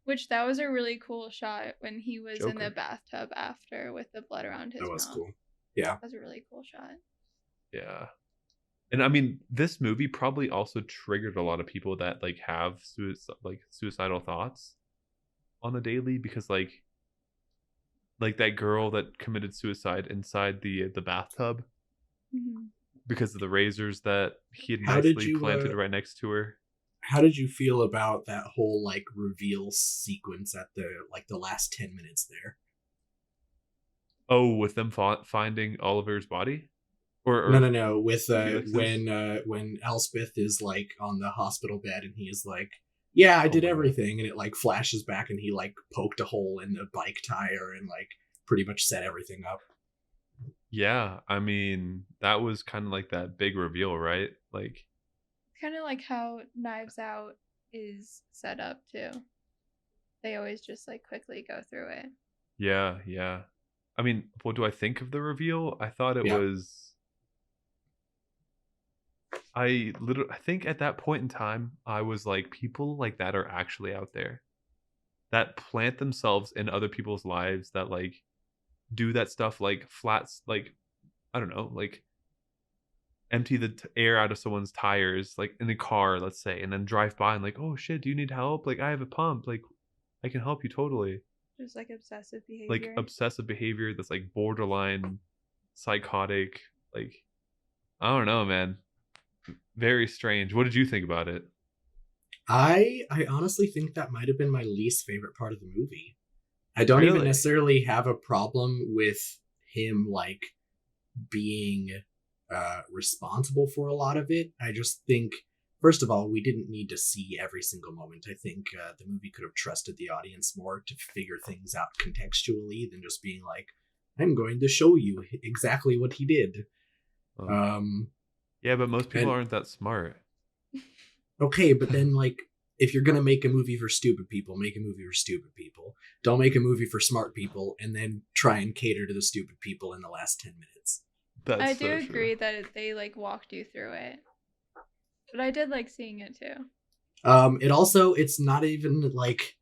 Which that was a really cool shot when he was in the Joker. bathtub after with the blood around his That was mouth. cool. Yeah. That was a really cool shot. Yeah. And I mean, this movie probably also triggered a lot of people that like have suicidal thoughts on the daily, because like that girl that committed suicide inside the bathtub Mm-hmm. because of the razors that he had How did nicely you planted right next to her. how did you feel about that whole like reveal sequence at the last 10 minutes there? Oh, with them finding Oliver's body, No. With Felix's? when Elspeth is like on the hospital bed and he is like, "Yeah, I Oh did my God. everything," and it like flashes back and he like poked a hole in the bike tire and like pretty much set everything up. Yeah, I mean, that was kind of like that big reveal, right? Like, Kind of like how Knives Out is set up too. They always just like quickly go through it. yeah. I mean, what do I think of the reveal? I thought it Yeah. was. I think at that point in time, I was like, people like that are actually out there that plant themselves in other people's lives, that like do that stuff, like flats, like I don't know, like empty the air out of someone's tires, like in a car, let's say, and then drive by and like, oh shit, do you need help? Like I have a pump, like I can help you totally. Just like obsessive Like behavior. obsessive behavior that's like borderline psychotic. Like I don't know, man. Very strange. What did you think about it? I honestly think that might have been my least favorite part of the movie. I don't even Really? necessarily have a problem with him like being responsible for a lot of it. I just think, first of all, we didn't need to see every single moment. I think the movie could have trusted the audience more to figure things out contextually than just being like, "I'm going to show you exactly what he did." Oh. Yeah, but most people And aren't that smart. okay, but then like, if you're gonna make a movie for stupid people, make a movie for stupid people. Don't make a movie for smart people and then try and cater to the stupid people in the last 10 minutes. That's I so do true. agree that they like walked you through it, but I did like seeing it too. It also, it's not even like,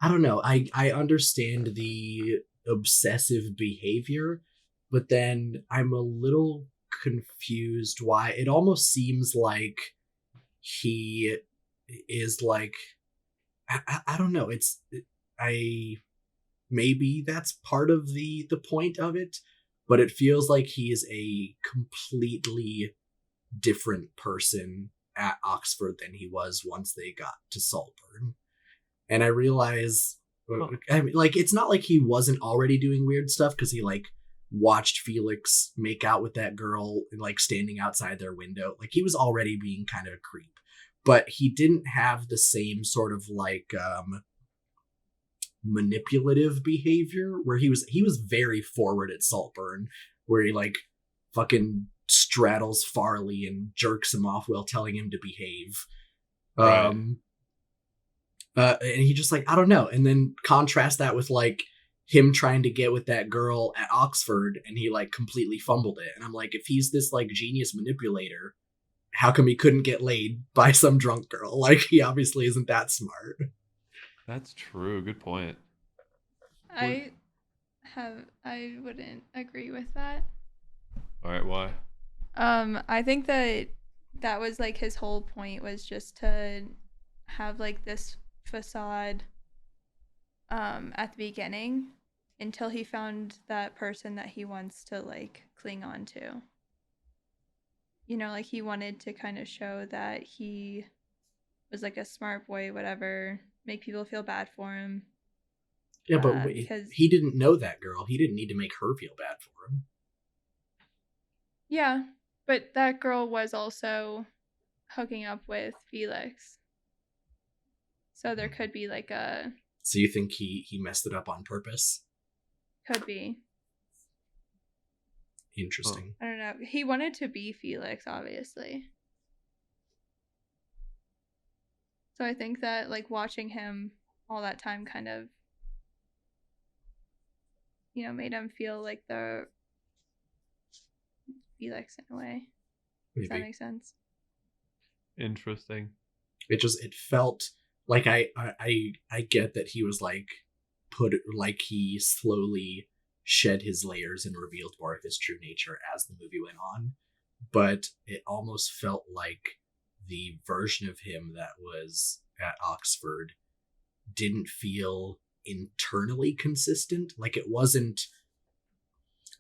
I don't know. I understand the obsessive behavior, but then I'm a little confused why it almost seems like he is like, I don't know. I maybe that's part of the point of it, but it feels like he is a completely different person at Oxford than he was once they got to Saltburn. And I realize, I mean, like, it's not like he wasn't already doing weird stuff, because he like watched Felix make out with that girl and like standing outside their window. Like, he was already being kind of a creep, but he didn't have the same sort of like manipulative behavior where he was very forward at Saltburn, where he like fucking straddles Farley and jerks him off while telling him to behave. Right. And he just like, I don't know. And then contrast that with like him trying to get with that girl at Oxford and he like completely fumbled it. And I'm like, if he's this like genius manipulator, how come he couldn't get laid by some drunk girl? Like, he obviously isn't that smart. That's true. Good point. I wouldn't agree with that. All right, why? I think that was like his whole point, was just to have like this facade at the beginning until he found that person that he wants to like cling on to. You know, like he wanted to kind of show that he was like a smart boy, whatever, make people feel bad for him. Yeah, but because he didn't know that girl. He didn't need to make her feel bad for him. Yeah, but that girl was also hooking up with Felix. So there could be like a... So you think he messed it up on purpose? Could be. Interesting. I don't know. He wanted to be Felix, obviously. So I think that like watching him all that time kind of, you know, made him feel like Felix in a way. Does that Maybe. make sense? Interesting. It felt like I get that he was like he slowly shed his layers and revealed more of his true nature as the movie went on, but it almost felt like the version of him that was at Oxford didn't feel internally consistent. Like it wasn't.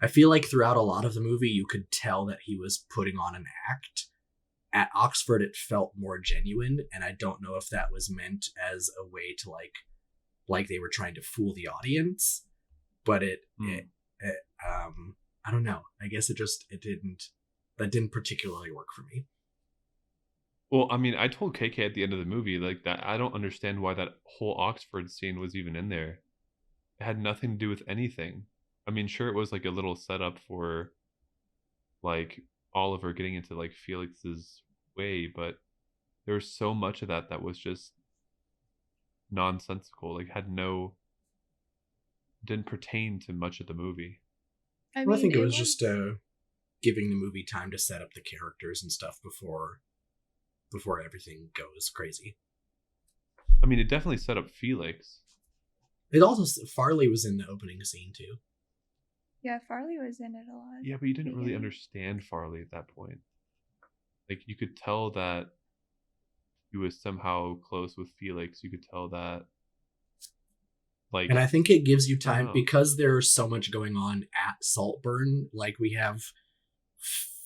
I feel like throughout a lot of the movie you could tell that he was putting on an act. At Oxford it felt more genuine, and I don't know if that was meant as a way to like they were trying to fool the audience, but it I don't know. I guess it didn't particularly work for me. Well, I mean, I told KK at the end of the movie like that I don't understand why that whole Oxford scene was even in there. It had nothing to do with anything. I mean, sure, it was like a little setup for like Oliver getting into like Felix's way, but there was so much of that was just nonsensical. Like didn't pertain to much of the movie. I Well, I mean, think it was just giving the movie time to set up the characters and stuff before everything goes crazy. I mean, it definitely set up Felix. It also Farley was in the opening scene too. Yeah, Farley was in it a lot. Yeah, but you didn't really understand Farley at that point. Like, you could tell that he was somehow close with Felix. You could tell that, like, and I think it gives you time know. because there's so much going on at Saltburn. Like we have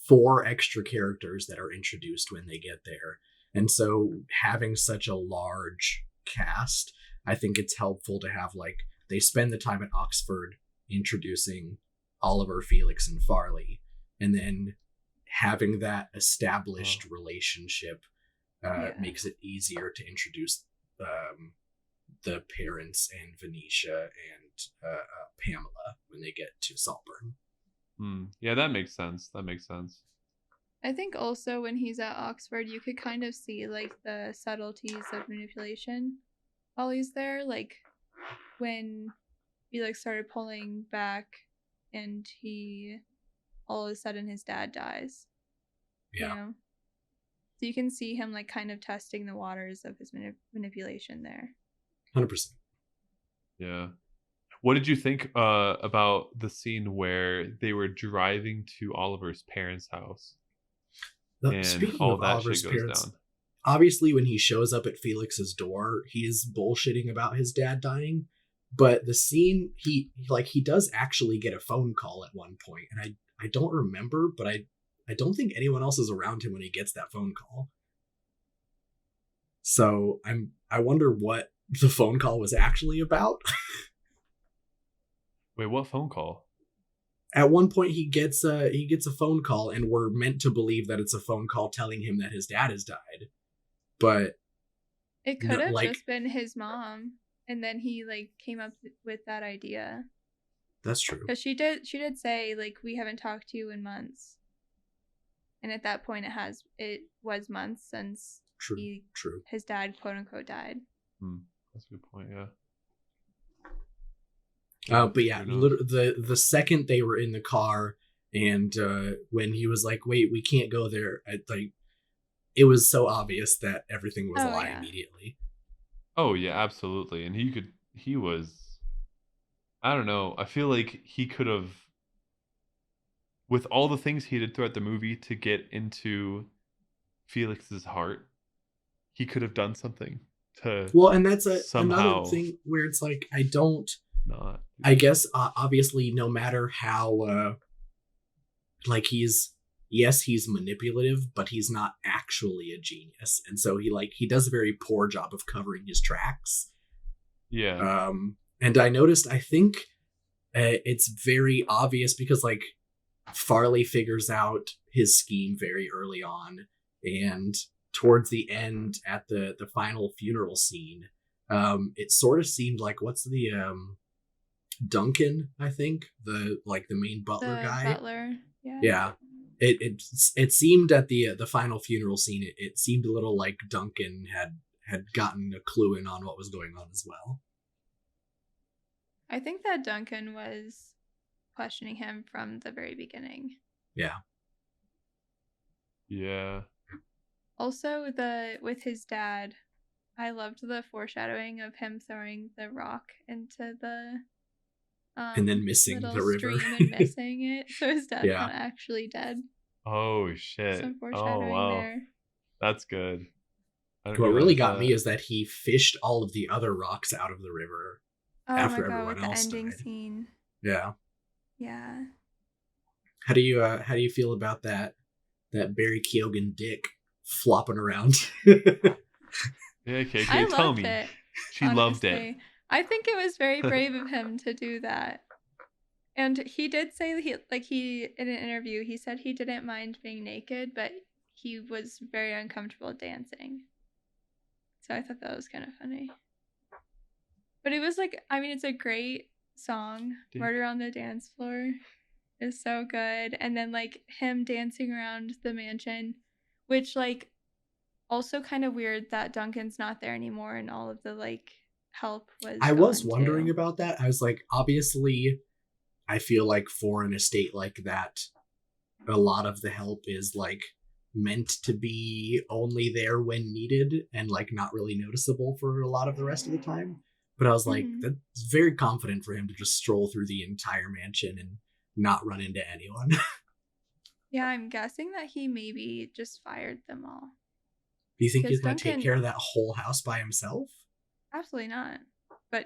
4 extra characters that are introduced when they get there, and so having such a large cast, I think it's helpful to have like they spend the time at Oxford introducing Oliver, Felix, and Farley, and then having that established relationship makes it easier to introduce the parents and Venetia and Pamela when they get to Saltburn. Yeah, that makes sense. That makes sense. I think also when he's at Oxford, you could kind of see like the subtleties of manipulation while he's there. Like when Felix started pulling back and all of a sudden his dad dies. Yeah. You know? So you can see him like kind of testing the waters of his manipulation there. 100%. Yeah. What did you think about the scene where they were driving to Oliver's parents' house? And Speaking all of that Oliver's shit goes parents, down. obviously when he shows up at Felix's door, he's bullshitting about his dad dying. But the scene, he does actually get a phone call at one point, and I don't remember, but I don't think anyone else is around him when he gets that phone call. So I wonder what the phone call was actually about. Wait, what phone call? At one point he gets a phone call, and we're meant to believe that it's a phone call telling him that his dad has died. But it could have just been his mom, and then he like came up with that idea. That's true. Because she did say like we haven't talked to you in months. And at that point it was months since his dad quote unquote died. That's a good point, yeah. But yeah, the second they were in the car, and when he was like, "Wait, we can't go there," it was so obvious that everything was a lie immediately. Oh yeah, absolutely. And he was, I don't know. I feel like he could have, with all the things he did throughout the movie to get into Felix's heart, he could have done something to. Well, and that's somehow another thing where it's like I guess obviously no matter how he's manipulative, but he's not actually a genius, and so he does a very poor job of covering his tracks. Yeah. And I noticed, I think it's very obvious because like Farley figures out his scheme very early on, and towards the end at the final funeral scene, it sort of seemed like what's the Duncan, I think, the main butler guy. Butler, yeah. It seemed at the final funeral scene, it seemed a little like Duncan had gotten a clue in on what was going on as well. I think that Duncan was questioning him from the very beginning. Yeah. Yeah. Also, with his dad, I loved the foreshadowing of him throwing the rock into the And then missing little the river. stream and missing it, so his dad's Yeah. not actually dead. Oh shit. Some Oh foreshadowing wow. there. That's good. I didn't What really realize got that. me is that he fished all of the other rocks out of the river Oh after my god, everyone with the else ending died. scene. Yeah. Yeah. How do you feel about that Barry Keoghan dick flopping around? Yeah, KK, I tell loved me. it. She loved it. Honestly. I think it was very brave of him to do that. And he did say he in an interview he said he didn't mind being naked, but he was very uncomfortable dancing. So I thought that was kind of funny. But it was like, I mean, it's a great song. Dick. Murder on the Dance Floor is so good. And then like him dancing around the mansion, which like also kind of weird that Duncan's not there anymore and all of the like help was I was gone, wondering too. about that. I was like, obviously, I feel like for an estate like that, a lot of the help is like meant to be only there when needed and like not really noticeable for a lot of the rest of the time. But I was like, Mhm. that's very confident for him to just stroll through the entire mansion and not run into anyone. Yeah, I'm guessing that he maybe just fired them all. Do you think he's Because going to take Duncan- care of that whole house by himself? Absolutely not. But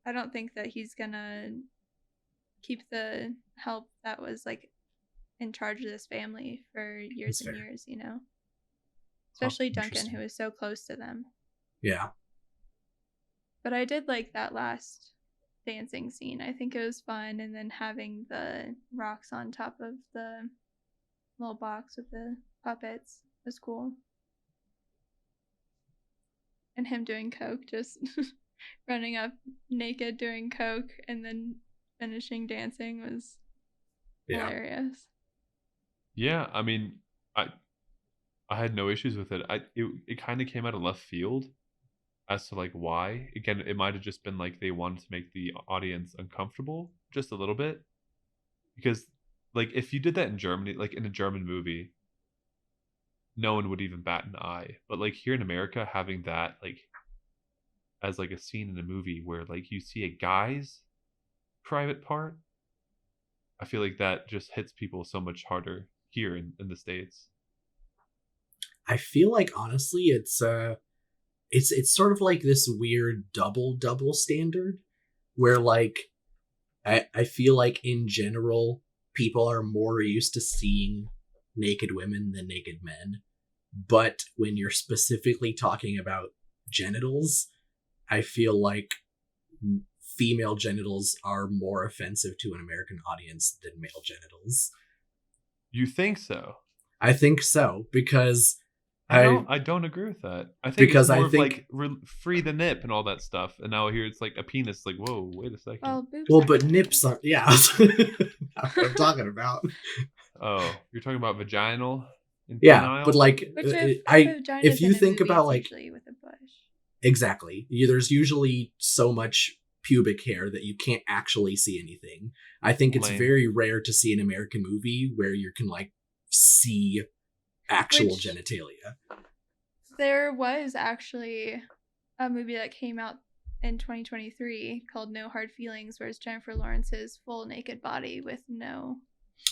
I don't think that he's gonna keep the help that was like in charge of this family for years That's and fair. years, you know? Especially Duncan, interesting. who was so close to them. Yeah. But I did like that last dancing scene. I think it was fun, and then having the rocks on top of the little box with the puppets was cool. And him doing coke, just running up naked doing coke and then finishing dancing was hilarious. Yeah, I mean, I had no issues with it. It kind of came out of left field as to like why. Again, it might have just been like they wanted to make the audience uncomfortable just a little bit, because like if you did that in Germany, like in a German movie, no one would even bat an eye. But like here in America, having that like as like a scene in a movie where like you see a guy's private part, I feel like that just hits people so much harder here in the States. I feel like honestly it's sort of like this weird double standard where like I feel like in general people are more used to seeing naked women than naked men, but when you're specifically talking about genitals, I feel like female genitals are more offensive to an American audience than male genitals. You think so? I think so because I don't agree with that. I think because it's more I of think like free the nip and all that stuff, and now here it's like a penis. Like, whoa, wait a second. Well, boobs well, are but cool. nips are yeah. That's what I'm talking about. Oh, you're talking about vaginal and Yeah, penile? but like Which if if you in a think movie, about it's like usually with a bush. exactly, there's usually so much pubic hair that you can't actually see anything. I think it's Lame. very rare to see an American movie where you can like see actual Which- genitalia. There was actually a movie that came out in 2023 called No Hard Feelings, where it's Jennifer Lawrence's full naked body with no.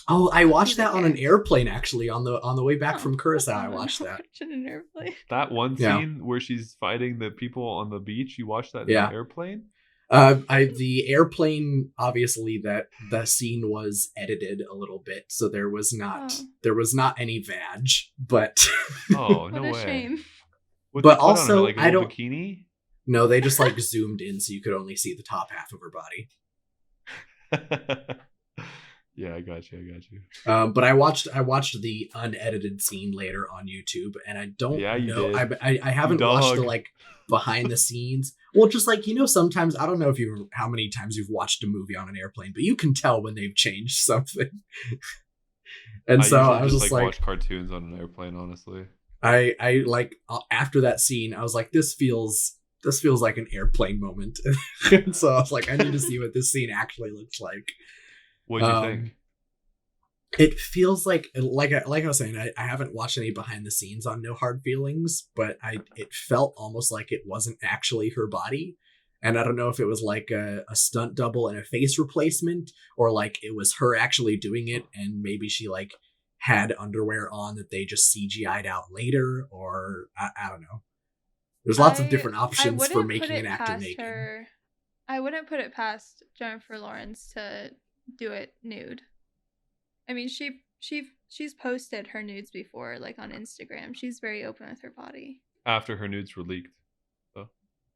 Oh, I watched pubic that on hair. an airplane actuy on the way back Oh, from Curacao. that's I not watched an that. in an airplane. That one Yeah. scene where she's fighting the people on the beach. You watched that in Yeah. an airplane? The airplane, obviously that the scene was edited a little bit, so there was not any vag, but Oh, What no a way. shame. What But they put on her, also, like a I little don't- bikini? no, they just like zoomed in so you could only see the top half of her body. Yeah, I got you. But I watched the unedited scene later on YouTube, and I don't Yeah, you know. did. I haven't watched the dog. like behind the scenes. Well, just like sometimes I don't know how many times you've watched a movie on an airplane, but you can tell when they've changed something. And so usually I was just like watch cartoons on an airplane, honestly. I like after that scene, I was like, this feels like an airplane moment. And so I was like, I need to see what this scene actually looks like. What did you think? It feels like I was saying, I haven't watched any behind the scenes on No Hard Feelings, but it felt almost like it wasn't actually her body. And I don't know if it was like a stunt double and a face replacement, or like it was her actually doing it, and maybe she like had underwear on that they just CGI'd out later, or I don't know. There's lots of different options for making an actor naked. I wouldn't put it past Jennifer Lawrence to do it nude. I mean, she's posted her nudes before, like on Instagram. She's very open with her body. After her nudes were leaked. So.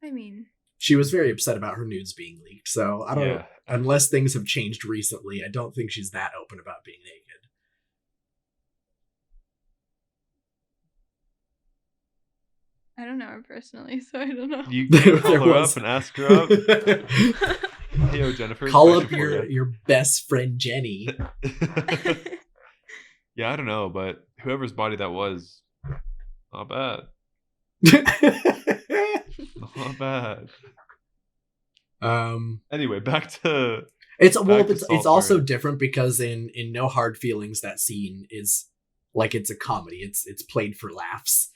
I mean, she was very upset about her nudes being leaked. So I don't know. Unless things have changed recently, I don't think she's that open about being naked. I don't know her personally, so I don't know. You can call her up and ask her out. Hey, yo, Jennifer. Call up your best friend Jenny. Yeah, I don't know, but whoever's body that was, not bad. Not bad. Anyway, back to it's also different because in No Hard Feelings that scene is like it's a comedy. It's played for laughs.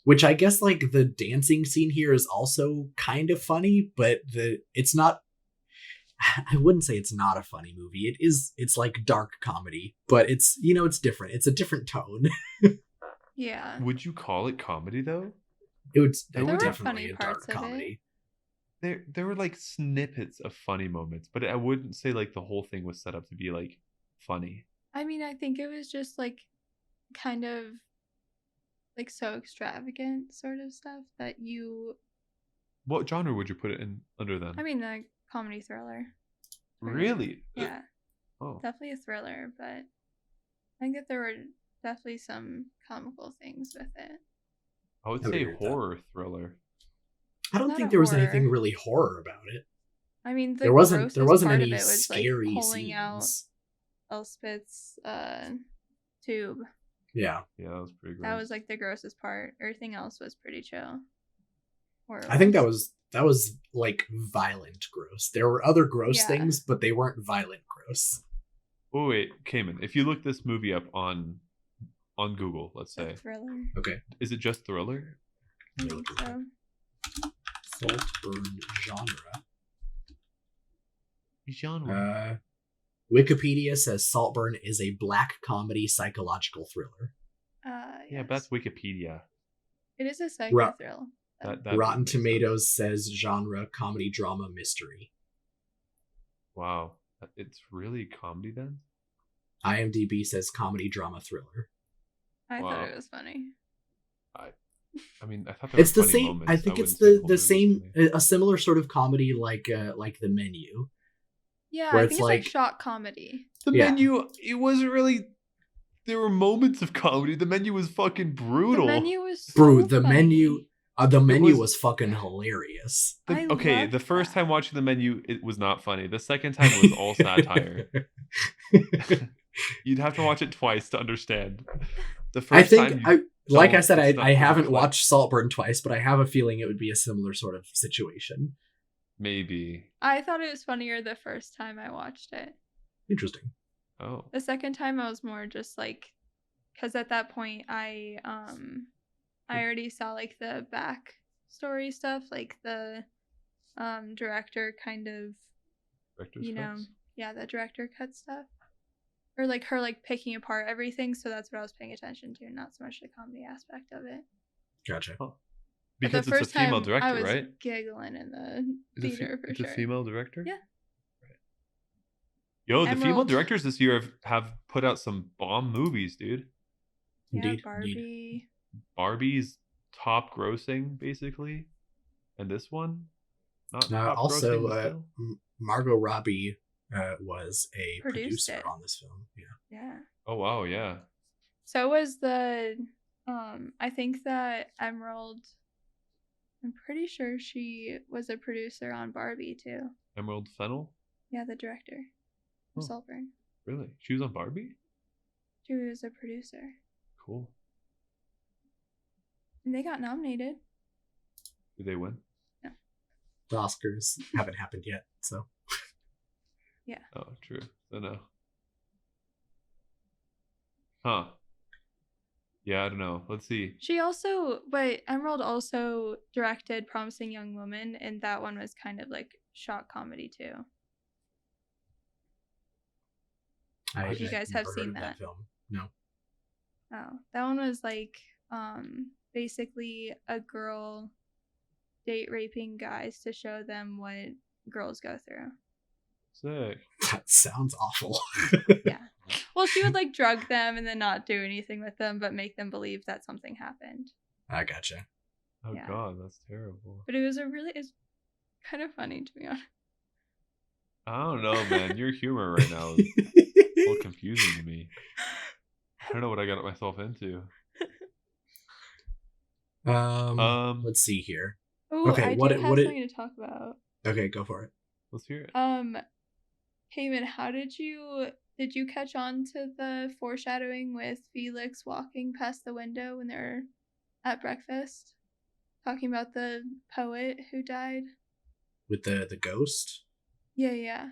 Which I guess like the dancing scene here is also kind of funny, but it's not. I wouldn't say it's not a funny movie. It's like dark comedy, but it's it's different. It's a different tone. Yeah. Would you call it comedy though? It would were definitely funny a dark parts of comedy. There were like snippets of funny moments, but I wouldn't say like the whole thing was set up to be like funny. I mean, I think it was just like kind of like so extravagant sort of stuff that you. What genre would you put it in under then? I mean, the comedy thriller. Really? Yeah. Oh. Definitely a thriller, but I think that there were definitely some comical things with it. I would say horror thriller. I don't think there was anything really horror about it. I mean, there wasn't any it was scary like pulling scenes. out Elspeth's tube. Yeah, that was pretty gross. That was like the grossest part. Everything else was pretty chill. I think that was like violent gross. There were other gross things, but they weren't violent gross. Oh wait, Kailynn, if you look this movie up on Google, let's say. Thriller. Okay. Is it just thriller? I think so. Saltburn genre. Wikipedia says Saltburn is a black comedy psychological thriller. Yes. Yeah, that's Wikipedia. It is a psycho thrill. That Rotten Tomatoes says genre comedy drama mystery. Wow, it's really comedy then. IMDb says comedy drama thriller. I thought it was funny. I mean, I thought it's the same. Moments. I think it's the same, a similar sort of comedy like The Menu. Yeah, I think it's like shock comedy. The Menu, it wasn't really. There were moments of comedy. The Menu was fucking brutal. The Menu was so funny. The Menu was fucking hilarious. The first time watching The Menu, it was not funny. The second time it was all satire. You'd have to watch it twice to understand. The first I haven't watched Saltburn twice, but I have a feeling it would be a similar sort of situation. Maybe. I thought it was funnier the first time I watched it. Interesting. Oh. The second time I was more just like, because at that point I already saw like the back story stuff, like the director kind of, Director's cuts? The director cut stuff. Or like her like picking apart everything, so that's what I was paying attention to, not so much the comedy aspect of it. Gotcha. Huh. Because it's a female director, I was right? Giggling in the theater for sure. It's a female director? Yeah. Right. Yo, the female directors this year have put out some bomb movies, dude. Yeah, Indeed. Barbie. Barbie's top grossing, basically. And this one? Not top also, grossing, Margot Robbie was a producer on this film. Yeah. Oh wow, yeah. So was the I think that Emerald, I'm pretty sure she was a producer on Barbie too. Emerald Fennell? Yeah, the director of Saltburn. Really? She was on Barbie? She was a producer. Cool. And they got nominated. Did they win? No. The Oscars haven't happened yet, so. Yeah. Oh, true. So no. Huh. Yeah, I don't know. Let's see. But Emerald also directed Promising Young Woman, and that one was kind of like shock comedy too. I You guys have never heard seen of that. film. No. Oh, that one was like basically a girl date raping guys to show them what girls go through. Sick. That sounds awful. Yeah. Well, she would like drug them and then not do anything with them, but make them believe that something happened. I gotcha. Oh Yeah. God, that's terrible. But it's kind of funny, to be honest. I don't know, man. Your humor right now is a little confusing to me. I don't know what I got myself into. Let's see here. Oh, Okay, I do have something to talk about. Okay, go for it. Let's hear it. Kailynn, how did you catch on to the foreshadowing with Felix walking past the window when they're at breakfast, talking about the poet who died? With the ghost? Yeah.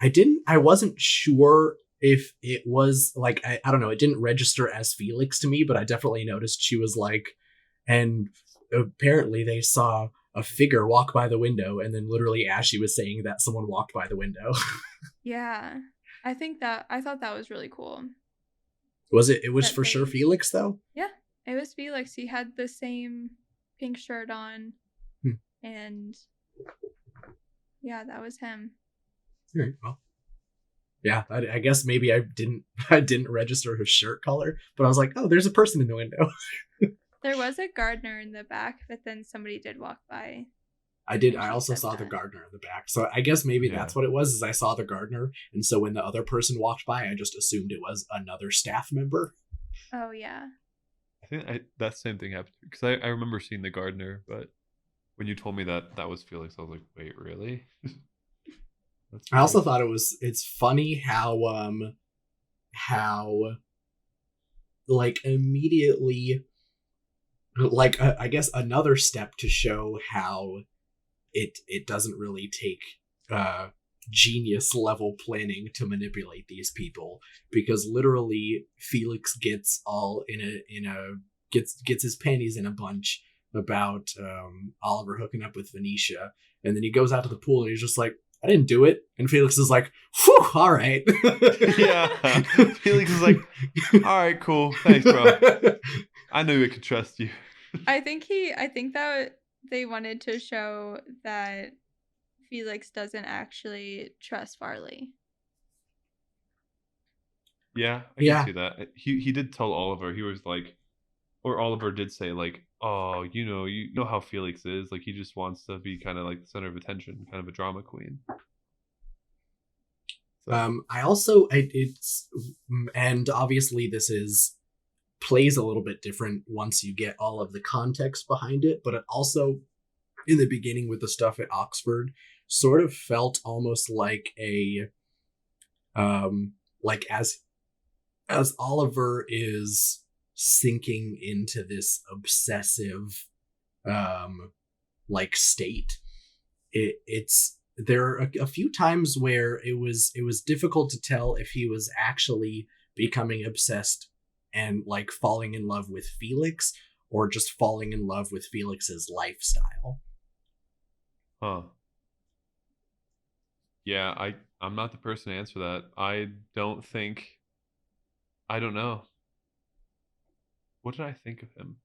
I wasn't sure if it was like I don't know, it didn't register as Felix to me, but I definitely noticed she was like, and apparently they saw a figure walk by the window, and then literally as she was saying that, someone walked by the window. Yeah. I thought that was really cool. It was for sure Felix though? Yeah, it was Felix. He had the same pink shirt on. And yeah, that was him. All right, well. Yeah, I guess maybe I didn't register his shirt color, but I was like, oh, there's a person in the window. There was a gardener in the back, but then somebody did walk by. I also saw the gardener in the back. So I guess maybe that's what it was, is I saw the gardener, and so when the other person walked by, I just assumed it was another staff member. Oh, yeah. I think that same thing happened, because I remember seeing the gardener, but when you told me that was Felix, I was like, wait, really? I also thought it's funny how like immediately, like I guess another step to show how it doesn't really take genius level planning to manipulate these people, because literally Felix gets all gets his panties in a bunch about Oliver hooking up with Venetia, and then he goes out to the pool and he's just like, I didn't do it. And Felix is like, whew, all right. Yeah. Felix is like, all right, cool. Thanks, bro. I knew I could trust you. I think that they wanted to show that Felix doesn't actually trust Farley. Yeah, I can see that. He did tell Oliver, he was like, or Oliver did say like, oh, you know how Felix is, like he just wants to be kind of like the center of attention, kind of a drama queen. So. It's and obviously this plays a little bit different once you get all of the context behind it, but it also, in the beginning with the stuff at Oxford, sort of felt almost like a like as Oliver is sinking into this obsessive like state, it's there are a few times where it was difficult to tell if he was actually becoming obsessed and like falling in love with Felix, or just falling in love with Felix's lifestyle. Huh. Yeah, I'm not the person to answer that. I don't know. What did I think of him?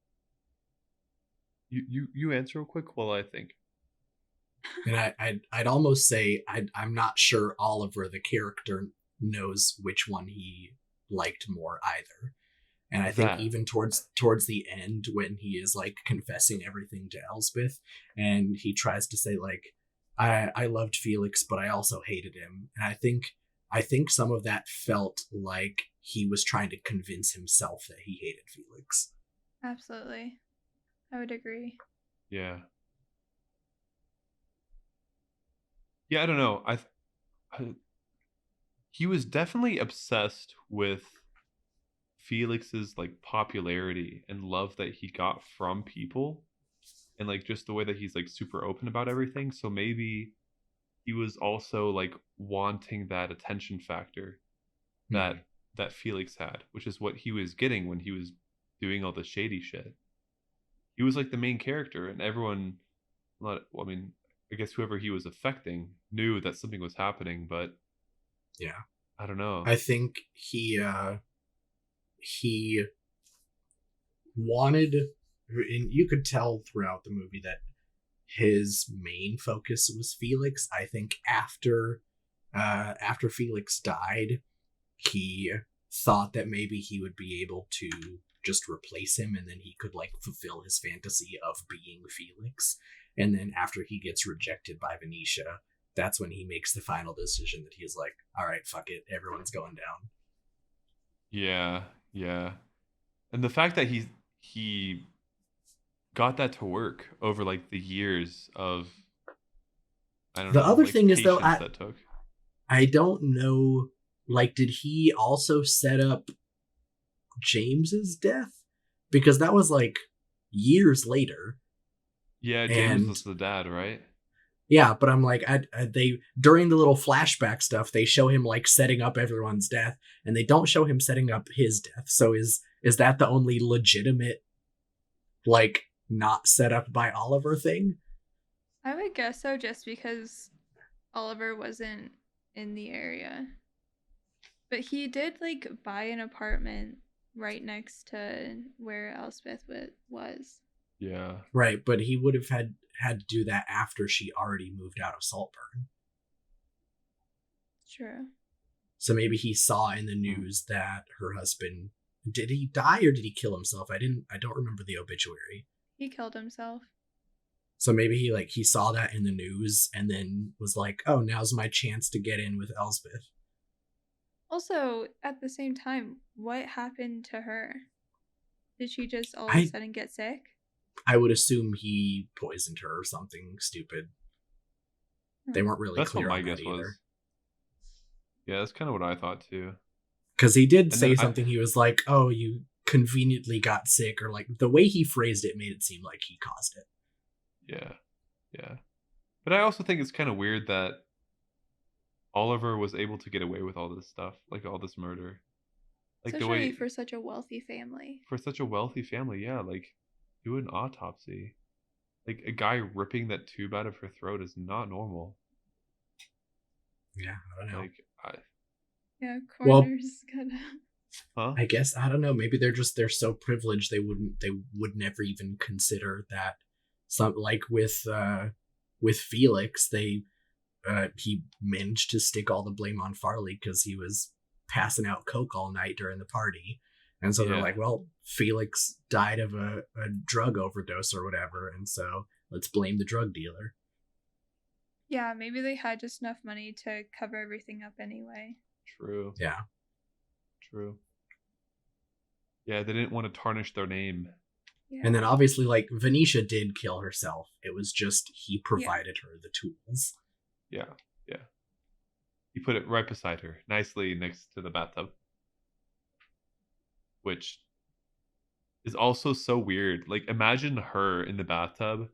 You answer real quick while I think. And I'd almost say I'm not sure Oliver the character knows which one he liked more either. And I think even towards the end, when he is like confessing everything to Elspeth, and he tries to say like, I loved Felix, but I also hated him. And I think some of that felt like he was trying to convince himself that he hated Felix. Absolutely. I would agree. Yeah. Yeah, I don't know. He was definitely obsessed with Felix's like popularity and love that he got from people, and like just the way that he's like super open about everything. So maybe he was also like wanting that attention factor that that Felix had, which is what he was getting when he was doing all the shady shit. He was like the main character, and everyone, not, well, I mean, I guess whoever he was affecting knew that something was happening, but Yeah. I don't know. I think he wanted, and you could tell throughout the movie that his main focus was Felix. I think after Felix died, he thought that maybe he would be able to just replace him, and then he could like fulfill his fantasy of being Felix. And then after he gets rejected by Venetia, that's when he makes the final decision that he's like, all right, fuck it, everyone's going down. Yeah, yeah. And the fact that he got that to work over like the years of, I don't The know, other like thing is though, patience that took. I don't know, like, did he also set up James's death? Because that was like years later. Yeah, James And was the dad, right? yeah, but I'm like, they during the little flashback stuff, they show him like setting up everyone's death, and they don't show him setting up his death. So is that the only legitimate, like, not set up by Oliver thing? I would guess so, just because Oliver wasn't in the area. But he did like buy an apartment right next to where Elspeth was. Yeah. Right, but he would have had to do that after she already moved out of Saltburn. True. So maybe he saw in the news that her husband, did he die or did he kill himself? I don't remember the obituary. He killed himself. So maybe he saw that in the news and then was like, oh, now's my chance to get in with Elspeth. Also, at the same time, what happened to her? Did she just all of a sudden get sick? I would assume he poisoned her or something stupid. They weren't really That's clear what my on that guess either. was. Yeah, that's kind of what I thought too. Because he did And say then something. He was like, oh, you conveniently got sick, or like the way he phrased it made it seem like he caused it. Yeah, yeah. But I also think it's kind of weird that Oliver was able to get away with all this stuff, like all this murder. Like the Especially way for such a wealthy family. for such a wealthy family, yeah, like do an autopsy. Like a guy ripping that tube out of her throat is not normal. Yeah, I don't know. Like Yeah, Well- coroner's gonna. huh? I guess I don't know. Maybe they're so privileged they would never even consider that. Some like with Felix, he managed to stick all the blame on Farley because he was passing out coke all night during the party, and so they're Yeah. like, well, Felix died of a drug overdose or whatever, and so let's blame the drug dealer. Yeah, maybe they had just enough money to cover everything up anyway. True. Yeah. True. Yeah, they didn't want to tarnish their name. Yeah. And then obviously, like, Venetia did kill herself. It was just he provided her the tools. Yeah, yeah. He put it right beside her, nicely next to the bathtub. Which is also so weird. Like, imagine her in the bathtub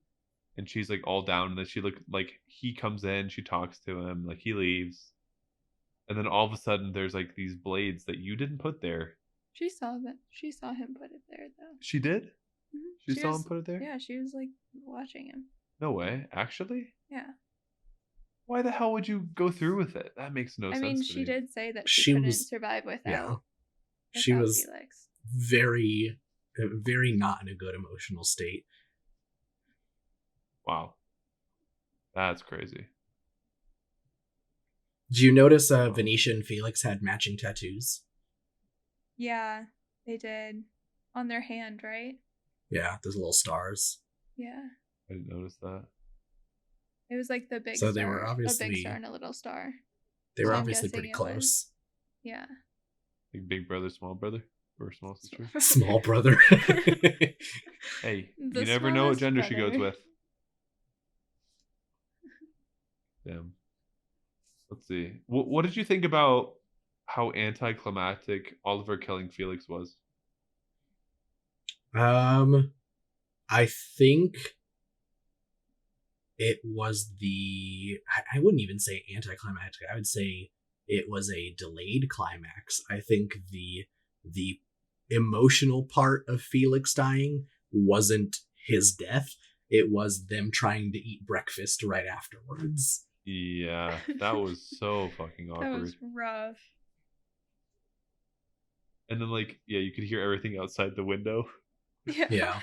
and she's like all down, and then she look like he comes in, she talks to him, like he leaves. And then all of a sudden there's like these blades that you didn't put there. She saw that. She saw him put it there, though. She did? Mhm. She saw was- him put it there? Yeah, she was like watching him. No way. Actually? Yeah. Why the hell would you go through with it? That makes no I sense. mean, to she me. did say that She she couldn't was- survive without. Yeah. She without was Felix. very, very not in a good emotional state. Wow. That's crazy. Did you notice Venetia and Felix had matching tattoos? Yeah, they did. On their hand, right? Yeah, those little stars. Yeah. I didn't notice that. It was like the big So star. they were a obviously- big star and a little star. They were So I'm obviously guessing pretty it was- close. Yeah. Like big brother, small brother? Or small sister? Small brother. Hey, The you never know what smallest gender she goes brother. with. Damn. Let's see. What did you think about how anticlimactic Oliver killing Felix was? I think it was I wouldn't even say anticlimactic. I would say it was a delayed climax. I think the emotional part of Felix dying wasn't his death. It was them trying to eat breakfast right afterwards. Yeah, that was so fucking That awkward. was rough. And then like, yeah, you could hear everything outside the window. Yeah.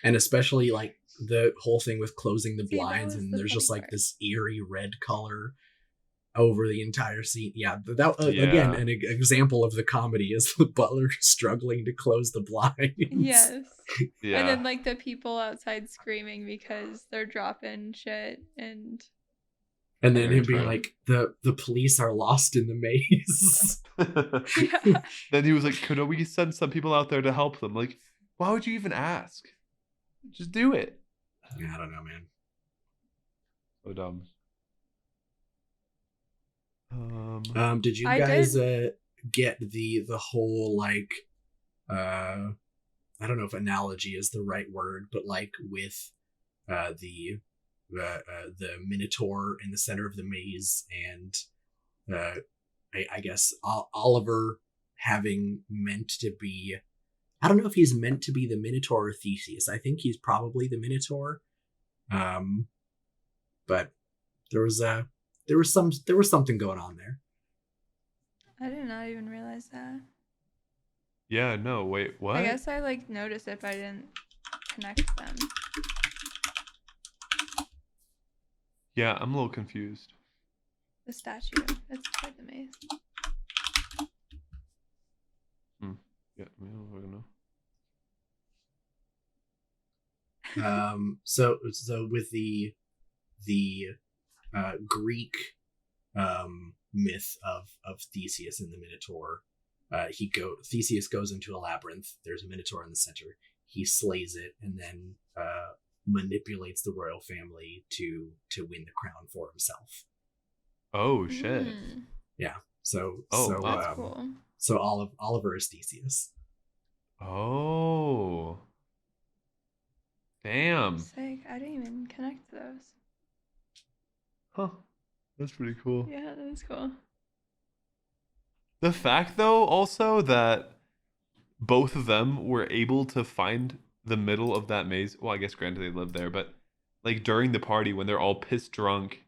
And especially like the whole thing with closing the See, that blinds, was and the there's just funny like part. this eerie red color over the entire scene. Yeah, that Yeah. again, an example of the comedy is the butler struggling to close the blinds. Yes. Yeah. And then like the people outside screaming because they're dropping shit and And then him being everything. like, the police are lost in the maze. Yeah. Then he was like, could we send some people out there to help them? Like, why would you even ask? Just do it. Yeah, I don't know, man. So dumb. Did you I guys get the whole like I don't know if analogy is the right word, but like with the Minotaur in the center of the maze, and I guess Oliver having meant to be. I don't know if he's meant to be the Minotaur or Theseus. I think he's probably the Minotaur. But there was something going on there. I did not even realize that. Yeah, no, wait, what? I guess I like noticed it, but I didn't connect them. Yeah, I'm a little confused. The statue. That's quite the maze. Yeah, I don't know. So with the Greek myth of Theseus and the Minotaur, Theseus goes into a labyrinth. There's a Minotaur in the center. He slays it and then manipulates the royal family to win the crown for himself. Oh shit. Yeah. So That's cool. So Oliver is Theseus. Oh. Damn. Sick. I didn't even connect those. Huh. That's pretty cool. Yeah, that's cool. The fact though also that both of them were able to find the middle of that maze. Well, I guess granted they lived there, but like during the party when they're all pissed drunk,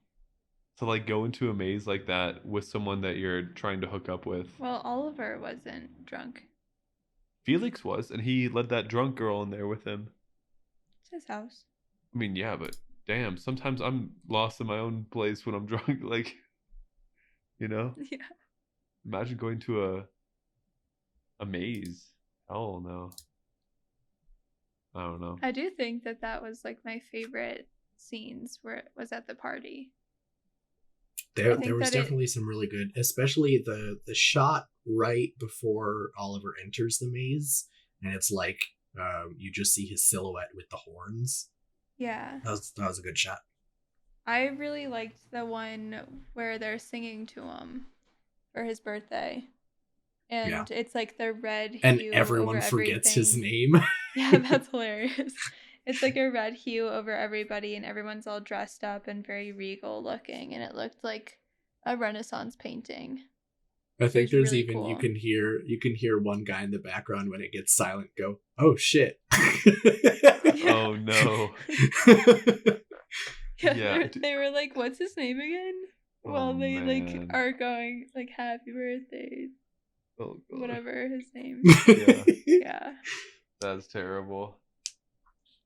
to like go into a maze like that with someone that you're trying to hook up with. Well, Oliver wasn't drunk. Felix was, and he led that drunk girl in there with him. It's his house. I mean, yeah, but damn, sometimes I'm lost in my own place when I'm drunk. Like, you know? Yeah. Imagine going to a maze. Hell no. I don't know. I do think that was like my favorite scenes where it was at the party. There was definitely some really good, especially the shot right before Oliver enters the maze, and it's like you just see his silhouette with the horns. Yeah. That was a good shot. I really liked the one where they're singing to him for his birthday. And it's like the red hue. And everyone forgets his name. Yeah, that's hilarious. It's like a red hue over everybody, and everyone's all dressed up and very regal looking, and it looked like a Renaissance painting. I think there's really even cool. you can hear one guy in the background when it gets silent go, "Oh shit." Oh no. Yeah, they were like, "What's his name again?" Well, they like man. are going like, "Happy birthday." Oh, God. Whatever his name. Yeah. Yeah. That's terrible.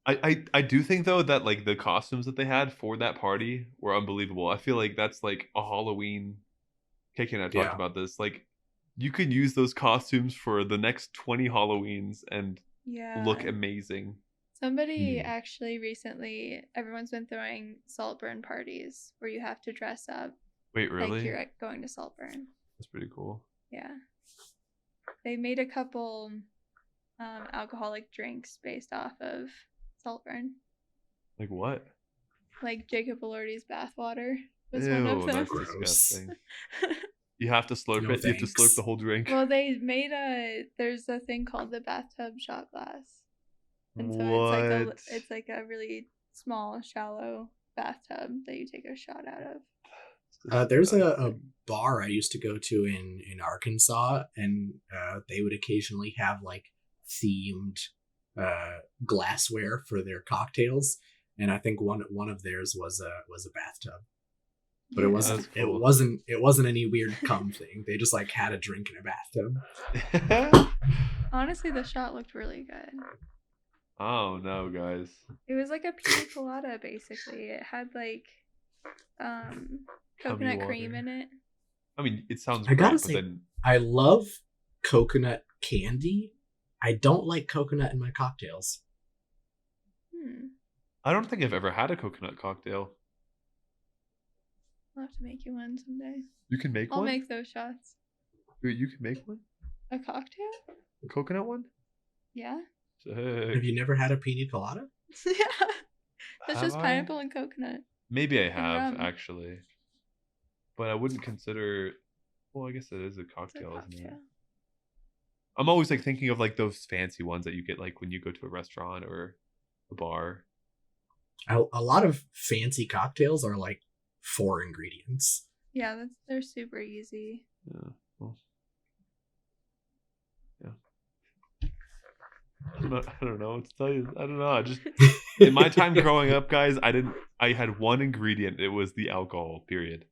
I do think though that like the costumes that they had for that party were unbelievable. I feel like that's like a Halloween. Kiki and I talked about this. Like, you could use those costumes for the next 20 Halloweens and look amazing. Somebody actually recently, everyone's been throwing Saltburn parties where you have to dress up. Wait, really? Like you're going to Saltburn. That's pretty cool. Yeah. They made a couple alcoholic drinks based off of Saltburn. Like what? Like Jacob Elordi's bathwater was Ew, one of them. that's disgusting. You have to slurp it. You have to slurp the whole drink. Well, they made there's a thing called the bathtub shot glass. And so what? it's like a really small, shallow bathtub that you take a shot out of. It's There's a bar I used to go to in Arkansas, and they would occasionally have like themed glassware for their cocktails, and I think one of theirs was a bathtub. But it wasn't That's cool. it wasn't any weird cum thing. They just like had a drink in a bathtub. Honestly, the shot looked really good. Oh no, guys. It was like a pina colada, basically. It had like coconut cream water. in it. I mean, it sounds I great, gotta but say, then I love coconut candy. I don't like coconut in my cocktails. I don't think I've ever had a coconut cocktail. I'll have to make you one someday. You can make I'll one? make those shots. Wait, you can make one? A cocktail? A coconut one? Yeah. Have Sick. you never had a pina colada? Yeah. That's Have just I? pineapple and coconut. Maybe I have, rum. actually. But I wouldn't consider... Well, I guess it is a It's a cocktail, isn't it? cocktail. I'm always like thinking of like those fancy ones that you get like when you go to a restaurant or a bar. A lot of fancy cocktails are like 4 ingredients. Yeah, they're super easy. Yeah. Well, yeah. I don't know what to tell you. I don't know. I just in my time growing up, guys, I had one ingredient. It was the alcohol, period.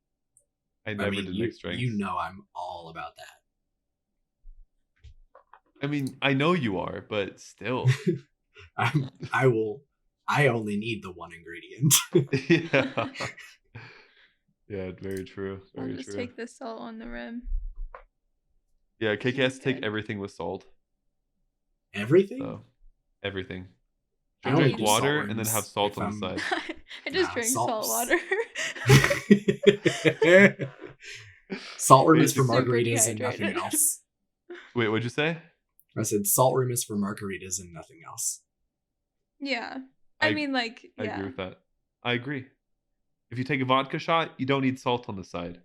I never did mix drinks. You know I'm all about that. I mean, I know you are, but still. I only need the one ingredient. Yeah. Yeah, very true. Very I'll just true. take the salt on the rim. Yeah, KK has to take Good. everything with salt. Everything? So everything. I only Drink do water salt and then rims have salt if on the I'm- side. I just Nah, drink salt's- salt water. Salt rim is for Super margaritas and nothing dehydrated. else. Wait, what'd you say? I said salt rim is for margaritas and nothing else. Yeah. I mean, like, I yeah. agree with that. I agree. If you take a vodka shot, you don't need salt on the side.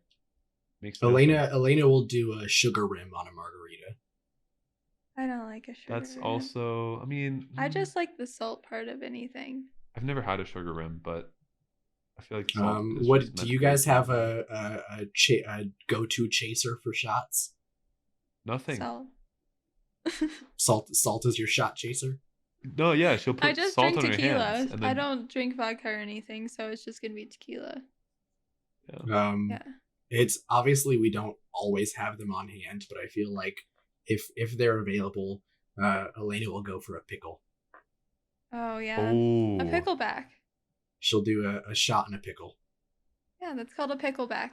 Makes no sense. Elena will do a sugar rim on a margarita. I don't like a sugar That's rim. also, I mean, I just like the salt part of anything. I've never had a sugar rim, but I feel like salt is What just do meant you to be guys have salty. a go-to chaser for shots? Nothing. Salt. Salt is your shot chaser. No, yeah, she'll I put just salt drink on her tequila. hands. And I then, don't drink vodka or anything, so it's just gonna be tequila. Yeah. Yeah. It's obviously we don't always have them on hand, but I feel like if they're available, Elena will go for a pickle. Oh yeah. Oh. A pickleback. She'll do a shot and a pickle. Yeah, that's called a pickleback.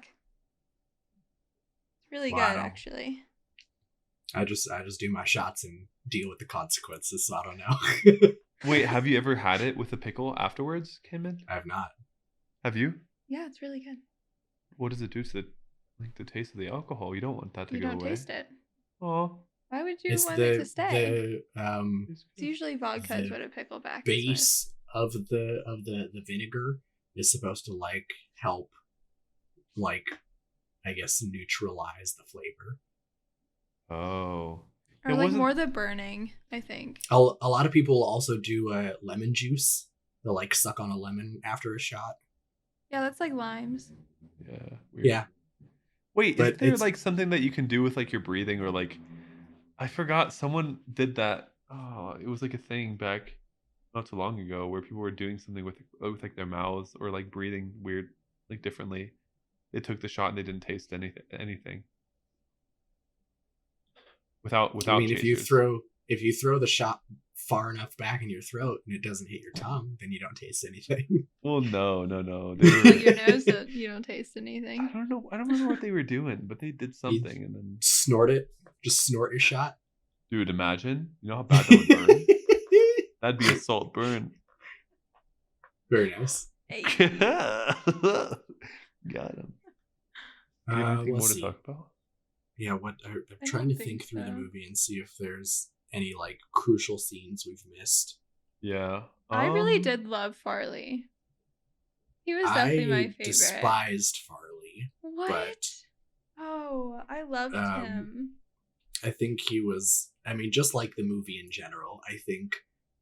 It's really Wow. good, actually. I just do my shots and deal with the consequences. So I don't know. Wait, have you ever had it with a pickle afterwards, Kailynn? I have not. Have you? Yeah, it's really good. What does it do to the taste of the alcohol? You don't want that to You go don't away. taste it. Oh, Why would you It's want it to the stay? the It's usually vodka is the what a pickleback is base of the vinegar is supposed to like help, like, I guess, neutralize the flavor. oh. with. Or It like wasn't- more the burning, I think. A lot of people also do lemon juice. They'll like suck on a lemon after a shot. Yeah, that's like limes. Yeah. Weird. Yeah, Wait, But is there it's- like something that you can do with like your breathing or like I forgot someone did that. Oh, it was like a thing back not too long ago where people were doing something with like their mouths or like breathing weird like differently. They took the shot and they didn't taste anything. Without I mean, chasers. if you throw the shot far enough back in your throat and it doesn't hit your tongue, then you don't taste anything. Well, no. They Like your were, nose, so you don't taste I anything. don't know. I don't remember what they were doing, but they did something and then Snort it. Just snort your shot. dude, imagine. You know how bad that would burn? That'd be a salt burn. Very nice. Hey. Got him. Do you have anything more Let's to see. talk about? Yeah, what I'm I trying to don't think think through the so. movie and see if there's any like crucial scenes we've missed. Yeah. I really did love Farley. He was definitely my favorite. despised Farley. What? but, Oh, I loved him. I think he was. I mean, just like the movie in general, I think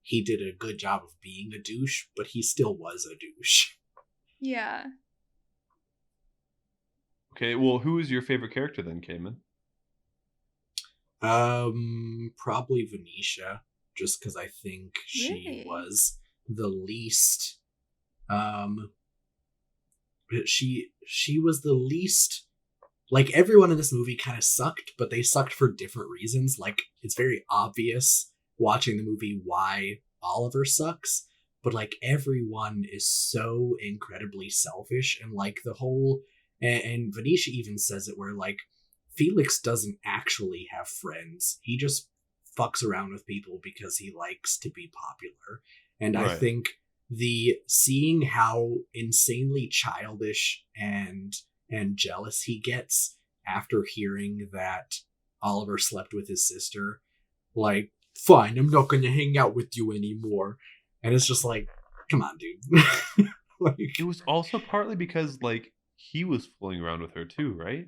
he did a good job of being a douche, but he still was a douche. Yeah. Okay, well, who is your favorite character then, Cayman? Probably Venetia, just because I think she Really? was the least. Um, she was the least. Like, everyone in this movie kind of sucked, but they sucked for different reasons. Like, it's very obvious watching the movie why Oliver sucks, but like everyone is so incredibly selfish, and like the whole and Venetia even says it, where like Felix doesn't actually have friends. He just fucks around with people because he likes to be popular. And I Right. think the seeing how insanely childish and jealous he gets after hearing that Oliver slept with his sister, like, fine, I'm not gonna hang out with you anymore. And it's just like, come on, dude. Like, It was also partly because like he was fooling around with her too, right?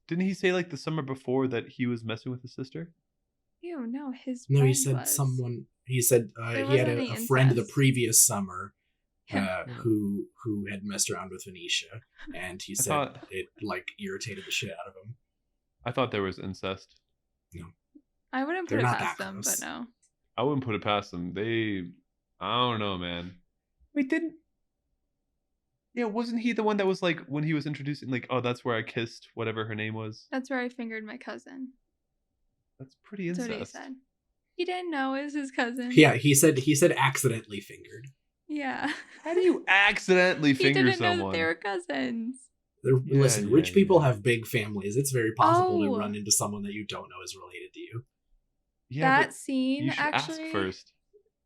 Didn't he say like the summer before that he was messing with his sister? Ew, no, his no, friend he said was. someone. He said There he had wasn't any a friend the incest. previous summer Yeah. who had messed around with Venetia, and he I said thought it like irritated the shit out of him. I thought there was incest. I wouldn't put They're it not past that them, close. but no. I wouldn't put it past them. I don't know, man. Wait, didn't? Yeah, wasn't he the one that was like when he was introducing like, oh, that's where I kissed whatever her name was? That's where I fingered my cousin. That's pretty That's incest. what he said. He didn't know it was his cousin. Yeah, he said accidentally fingered. Yeah. How do you accidentally He finger didn't know that someone? they were cousins. Yeah, Listen, yeah, rich people yeah. have big families. It's very possible to Oh. run into someone that you don't know is related to you. Yeah, That but scene you should actually. ask first.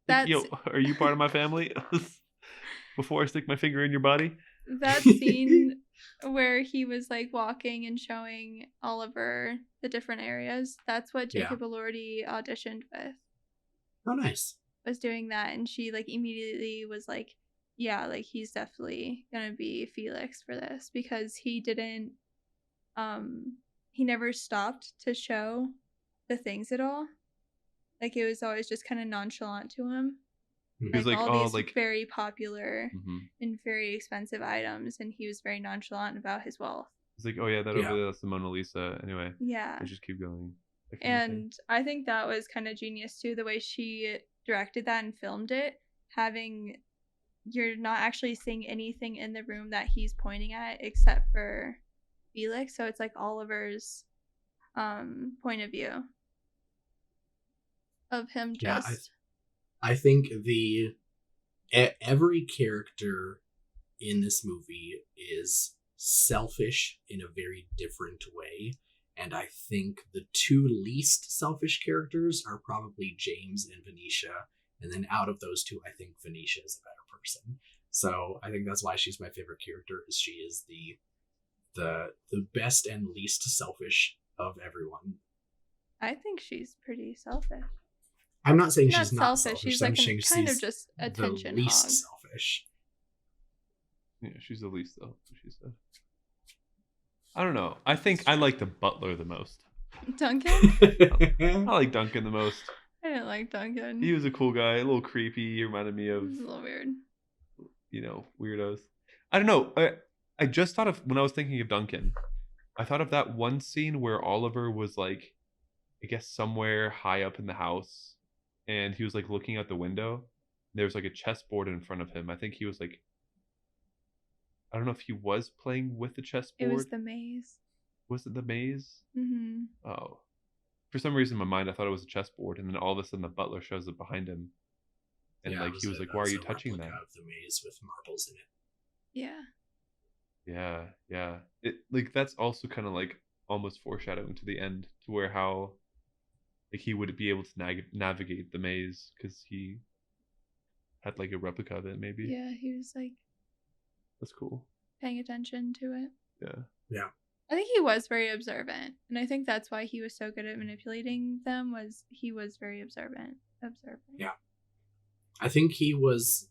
That's Yo, are you part of my family? Before I stick my finger in your body. that scene where he was like walking and showing Oliver the different areas. That's what Yeah. Jacob Elordi auditioned with. Oh, nice. Was doing that, and she like immediately was like, yeah, like he's definitely gonna be Felix for this, because he didn't he never stopped to show the things at all. Like, it was always just kind of nonchalant to him. He was like, all oh, these like very popular mhm. and very expensive items, and he was very nonchalant about his wealth. He's like, oh yeah, that Yeah. over there, that's the Mona Lisa. Anyway, Yeah. let's just keep going. That kind of thing. And I think that was kind of genius too, the way she directed that and filmed it, having you're not actually seeing anything in the room that he's pointing at except for Felix, so it's like Oliver's point of view of him just Yeah, I think every character in this movie is selfish in a very different way, and I think the two least selfish characters are probably James and Venetia, and then out of those two, I think Venetia is a better person. So I think that's why she's my favorite character, is she is the best and least selfish of everyone. I think she's pretty selfish. I'm not saying Not she's not selfish, selfish. she's I'm like saying kind of she's just the attention least hog. selfish. Yeah, she's the least though. She said. I don't know. I think I like the butler the most. Duncan? I like Duncan the most. I didn't like Duncan. He was a cool guy, a little creepy. He reminded me It of, was a little weird. Weirdos. I don't know. I just thought of, when I was thinking of Duncan, I thought of that one scene where Oliver was like, I guess somewhere high up in the house, and he was like looking out the window. There's like a chessboard in front of him. I think he was like, I don't know if he was playing with the chessboard. It was the maze. Was it the maze? Mm-hmm. Oh. For some reason in my mind I thought it was a chessboard, and then all of a sudden the butler shows up behind him. And Yeah, like he was like, why are you touching that? Of the maze with marbles in it. Yeah. Yeah. It like that's also kind of like almost foreshadowing to the end, to where how like he would be able to navigate the maze because he had like a replica of it maybe. Yeah, he was like That's cool. paying attention to it. Yeah. I think he was very observant, and I think that's why he was so good at manipulating them, was he was very observant. Yeah. I think he was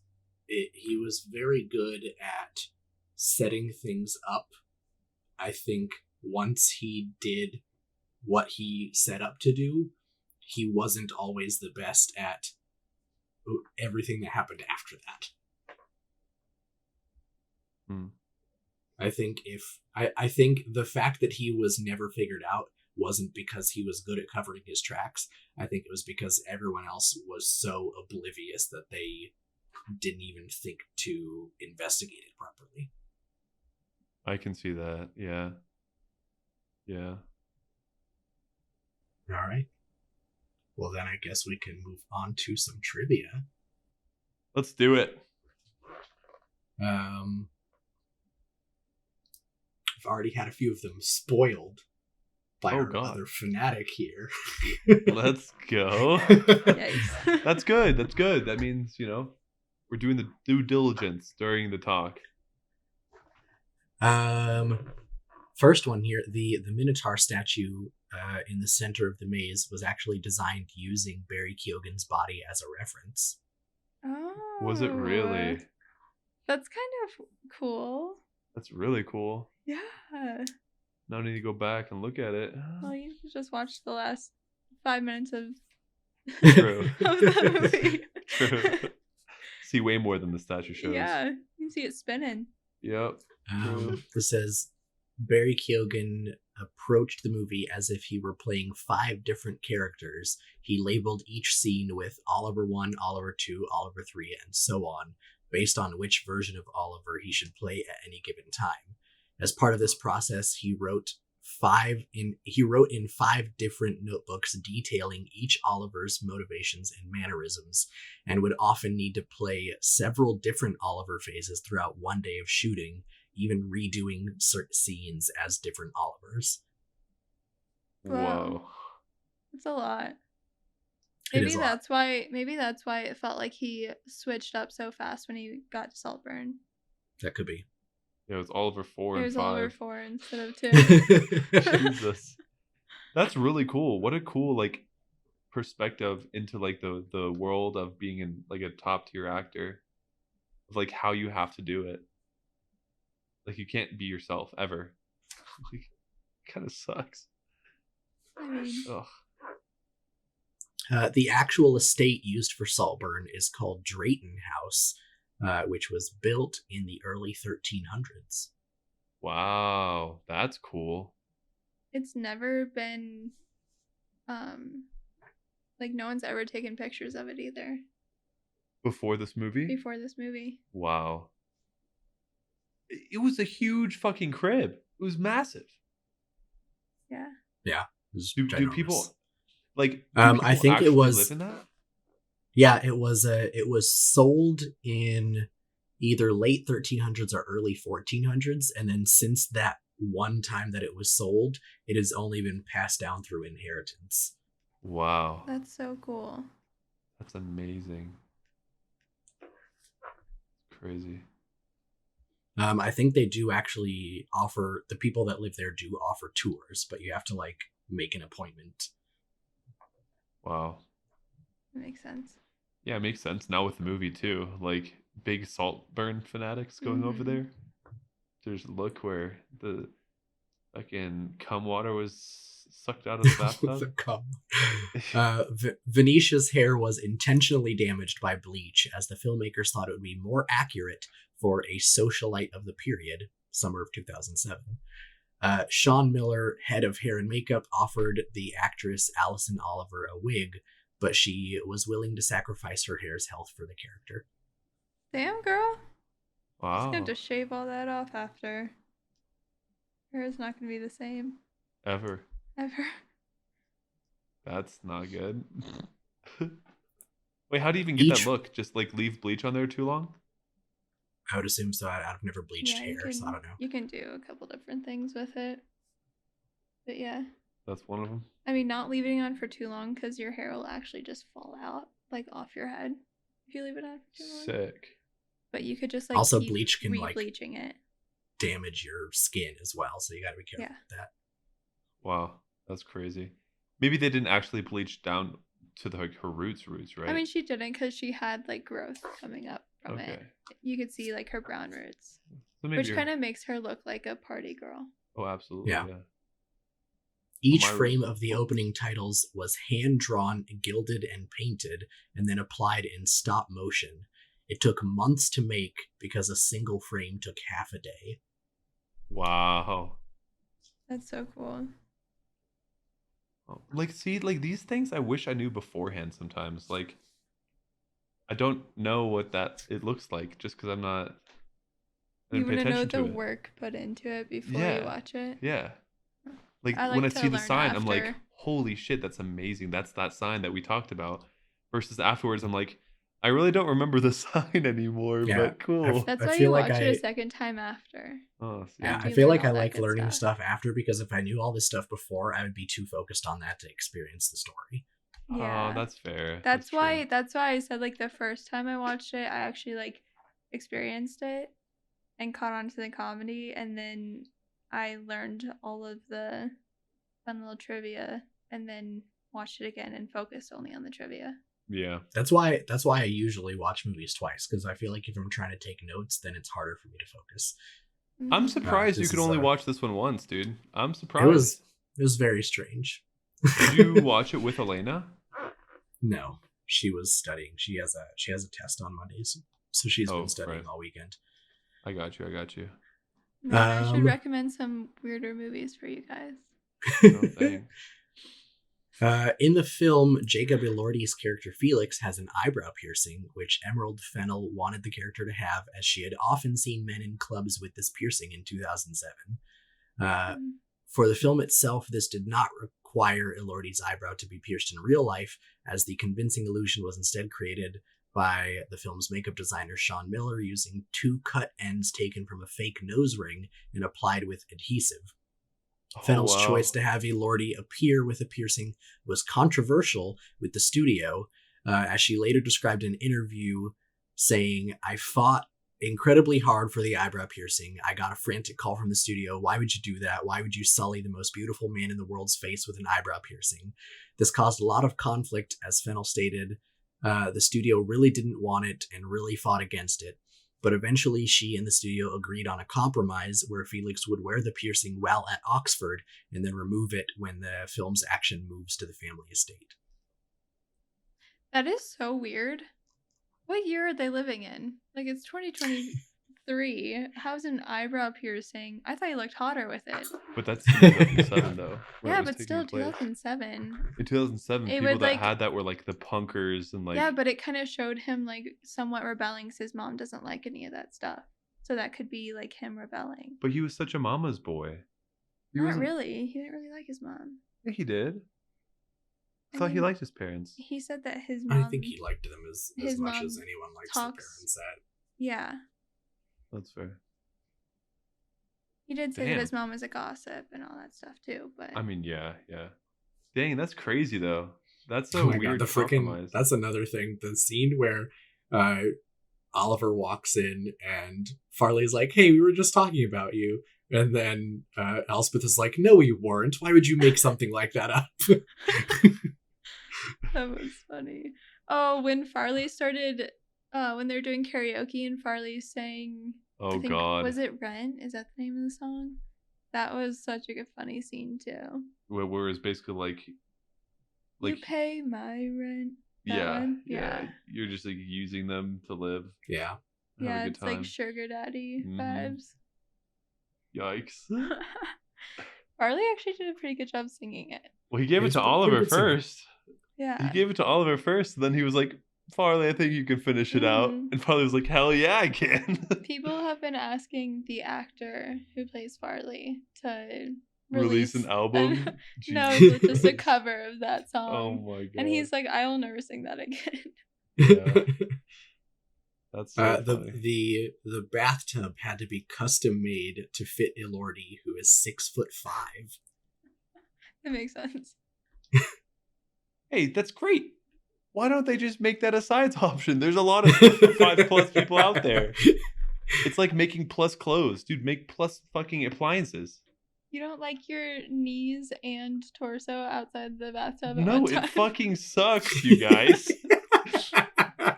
very good at setting things up. I think once he did what he set up to do, he wasn't always the best at everything that happened after that. I think I think the fact that he was never figured out wasn't because he was good at covering his tracks. I think it was because everyone else was so oblivious that they didn't even think to investigate it properly. I can see that. Yeah. Yeah. All right. Well, then I guess we can move on to some trivia. Let's do it. I've already had a few of them spoiled by our other fanatic here. Let's go. Yikes. That's good. That's good. That means, we're doing the due diligence during the talk. First one here, the Minotaur statue in the center of the maze was actually designed using Barry Keoghan's body as a reference. Oh. Was it really? That's kind of cool. That's really cool. Yeah. Now I need to go back and look at it. Well, you should just watch the last 5 minutes of True. of that movie. True. See way more than the statue shows. Yeah, you can see it spinning. Yep. This says Barry Keoghan approached the movie as if he were playing 5 different characters. He labeled each scene with Oliver 1, Oliver 2, Oliver 3, and so on, based on which version of Oliver he should play at any given time. As part of this process, he wrote in 5 different notebooks detailing each Oliver's motivations and mannerisms, and would often need to play several different Oliver phases throughout one day of shooting, even redoing certain scenes as different Olivers. Whoa. That's a lot. Maybe that's why it felt like he switched up so fast when he got to Saltburn. That could be. Yeah, it was Oliver 4 and 5. It was Oliver 4 instead of 2. Jesus. That's really cool. What a cool perspective into the world of being in a top tier actor. Of how you have to do it. You can't be yourself ever. Kind of sucks. I mean, ugh. The actual estate used for Saltburn is called Drayton House, which was built in the early 1300s. Wow, that's cool. It's never been, no one's ever taken pictures of it either. Before this movie? Wow. It was a huge fucking crib. It was massive. Yeah. Yeah. Do people I think it was live in that? Yeah, it was sold in either late 1300s or early 1400s, and then since that one time that it was sold, it has only been passed down through inheritance. Wow. That's so cool. That's amazing. Crazy. I think they do actually offer, the people that live there do offer tours, but you have to make an appointment. Wow. That makes sense. Yeah, it makes sense now with the movie too. Big Saltburn fanatics going over there. There's a look where the fucking cum water was sucked out of the bathtub. The cum. Venetia's hair was intentionally damaged by bleach, as the filmmakers thought it would be more accurate for a socialite of the period, summer of 2007. Sean Miller, head of hair and makeup, offered the actress Alison Oliver a wig, but she was willing to sacrifice her hair's health for the character. Damn, girl. Wow. She's going to shave all that off after. Her hair's not going to be the same. Ever. That's not good. Wait, how do you even get that look? Just leave bleach on there too long? I would assume so. I've never bleached hair, so I don't know. You can do a couple different things with it. But yeah. That's one of them? I mean, not leaving it on for too long, because your hair will actually just fall out, off your head, if you leave it on for too long. Sick. But you could just, also, keep bleach can, re-bleaching it. damage your skin as well, so you gotta be careful with that. Wow, that's crazy. Maybe they didn't actually bleach down to her roots, right? I mean, she didn't, because she had growth coming up from it. You could see her brown roots, which kind of makes her look like a party girl. Oh, absolutely. Yeah. Each frame of the opening titles was hand-drawn, gilded, and painted, and then applied in stop motion. It took months to make because a single frame took half a day. Wow. That's so cool. Like, see, like these things I wish I knew beforehand sometimes. Like, I don't know what that it looks like just because I You didn't pay want to know attention the to it. work put into it before you Yeah. watch it? Yeah. Like I when like I to see the learn sign, I'm like, after. holy shit, that's amazing. That's that sign that we talked about. Versus afterwards, I'm like, I really don't remember the sign anymore, Yeah, but cool. That's I why feel you like watch it a second time after. Oh, yeah, see. After I you feel learn like all I that like good learning stuff. stuff after because if I knew all this stuff before, I would be too focused on that to experience the story. Yeah. Oh, that's fair. That's true. why I said like the first time I watched it, I actually like experienced it and caught on to the comedy, and then I learned all of the fun little trivia and then watched it again and focused only on the trivia. Yeah. That's why I usually watch movies twice because I feel like if I'm trying to take notes, then it's harder for me to focus. I'm Mhm. surprised you this could is, only watch this one once, dude. I'm It surprised. was very strange. Did you watch it with Elena? No, she was studying. She has a test on Mondays, so she's been Oh, studying right. all weekend. I got you. I got you. Maybe I should Um, recommend some weirder movies for you guys. Oh, thanks. In the film, Jacob Elordi's character Felix has an eyebrow piercing, which Emerald Fennel wanted the character to have, as she had often seen men in clubs with this piercing in 2007. For the film itself, this did not require Elordi's eyebrow to be pierced in real life, as the convincing illusion was instead created by the film's makeup designer Sean Miller using 2 cut ends taken from a fake nose ring and applied with adhesive. Oh, Fennel's wow. choice to have Elordi appear with a piercing was controversial with the studio, as she later described in an interview saying, "I fought incredibly hard for the eyebrow piercing. I got a frantic call from the studio. Why would you do that? Why would you sully the most beautiful man in the world's face with an eyebrow piercing?" This caused a lot of conflict, as Fennel stated. The studio really didn't want it and really fought against it. But eventually she and the studio agreed on a compromise where Felix would wear the piercing while at Oxford and then remove it when the film's action moves to the family estate. That is so weird. What year are they living in? Like, it's 2023. How's an eyebrow piercing? I thought you looked hotter with it. But that's 2007, though. when it Yeah, was but taking still, place. 2007. In 2007, It people would, that like- had that were like the punkers and like. Yeah, but it kind of showed him like somewhat rebelling because his mom doesn't like any of that stuff. So that could be like him rebelling. But he was such a mama's boy. He Not wasn't- really. He didn't really like his mom. Yeah, he did. I I thought he mean, liked his parents. He said that his mom. I think he liked them as his much mom as anyone likes talks- their parents. That Yeah. That's fair. He did say Damn. that his mom was a gossip and all that stuff too, but I mean, yeah. Dang, that's crazy though. That's a oh my weird god, the freaking compromise. that's another thing. The scene where Oliver walks in and Farley's like, "Hey, we were just talking about you," and then Elspeth is like, "No, we weren't. Why would you make something like that up?" that was funny. Oh, when Farley started, when they were doing karaoke and Farley sang, Oh I think, god. was it Rent? Is that the name of the song? That was such a funny scene too. Where it's basically like You pay my rent. That yeah, one? yeah. You're just like using them to live. Yeah. Have Yeah, a good it's time. like sugar daddy Mhm. vibes. Yikes. Farley actually did a pretty good job singing it. Well, he gave it He's to a pretty Oliver good singer. first. Yeah. He gave it to Oliver first, and then he was like, Farley, I think you can finish it out. Mhm. And Farley was like, hell yeah, I can. People have been asking the actor who plays Farley to Release an album. No, Jeez. it's just a cover of that Oh song. my god. And he's like, I will never sing that again. Yeah. That's so funny. the bathtub had to be custom made to fit Elordi, who is 6'5". It makes sense. Hey, that's great. Why don't they just make that a sides option? There's a lot of 5+ people out there. It's like making plus clothes. Dude, make plus fucking appliances. You don't like your knees and torso outside the bathtub at No, one time? it fucking sucks, you guys.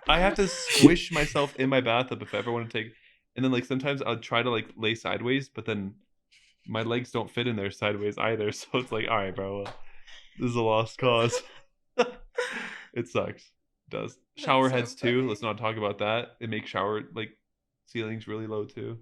I have to squish myself in my bathtub if I ever want to take. And then like sometimes I'll try to like lay sideways, but then my legs don't fit in there sideways either. So it's like, all right, bro, well, this is a lost cause. It sucks. It does. That's Shower so heads too. funny. Let's not talk about that. It makes shower like ceilings really low too.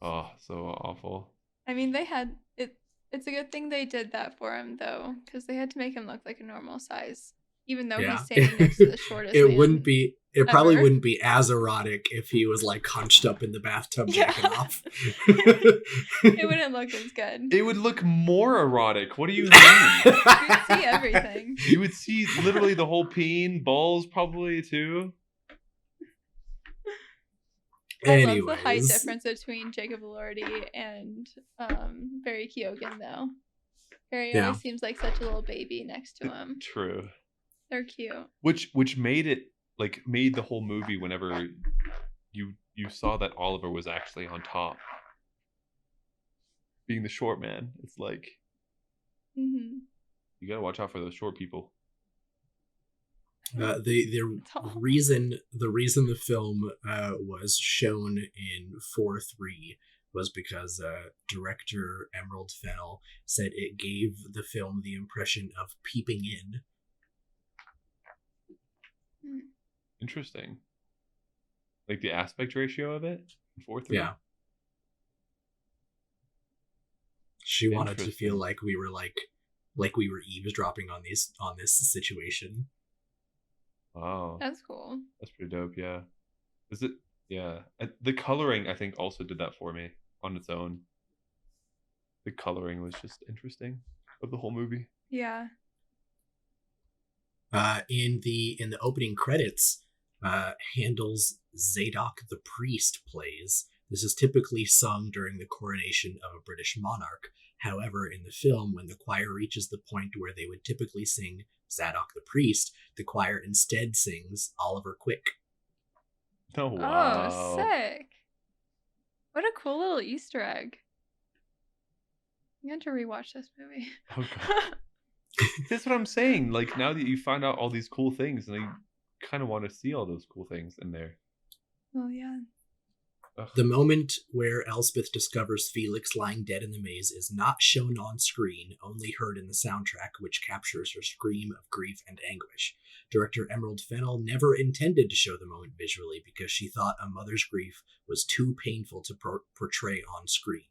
Oh, so awful. I mean, they had it. It's a good thing they did that for him, though, because they had to make him look like a normal size, even though Yeah. he's standing next to the shortest It man wouldn't be. It probably ever. wouldn't be as erotic if he was like hunched up in the bathtub jacking off. It wouldn't look as good. It would look more erotic. What do you mean? You'd see everything. You would see literally the whole peen, balls probably too. I love the height Anyways. difference between Jacob Elordi and Barry Keoghan, though. Barry Yeah. always seems like such a little baby next to him. True. They're cute. Which made it made the whole movie whenever you saw that Oliver was actually on top. Being the short man, it's like Mm-hmm. you gotta watch out for those short people. The reason the film was shown in 4:3 was because director Emerald Fennell said it gave the film the impression of peeping in. Interesting. Like the aspect ratio of it? 4:3? Yeah. She wanted to feel Interesting. like we were eavesdropping on this situation. Wow. That's cool. That's pretty dope, yeah. Is it? Yeah. The coloring, I think, also did that for me on its own. The coloring was just interesting of the whole movie. Yeah. In the opening credits, Handel's Zadok the Priest plays. This is typically sung during the coronation of a British monarch. However, in the film, when the choir reaches the point where they would typically sing Zadok the Priest, the choir instead sings Oliver Quick. Oh, wow. Oh, sick. What a cool little Easter egg. I'm going to rewatch this movie. Oh, God. That's what I'm saying. Like, now that you find out all these cool things, and you kind of want to see all those cool things in there. Well, yeah. Ugh. The moment where Elspeth discovers Felix lying dead in the maze is not shown on screen, only heard in the soundtrack, which captures her scream of grief and anguish. Director Emerald Fennell never intended to show the moment visually because she thought a mother's grief was too painful to portray on screen.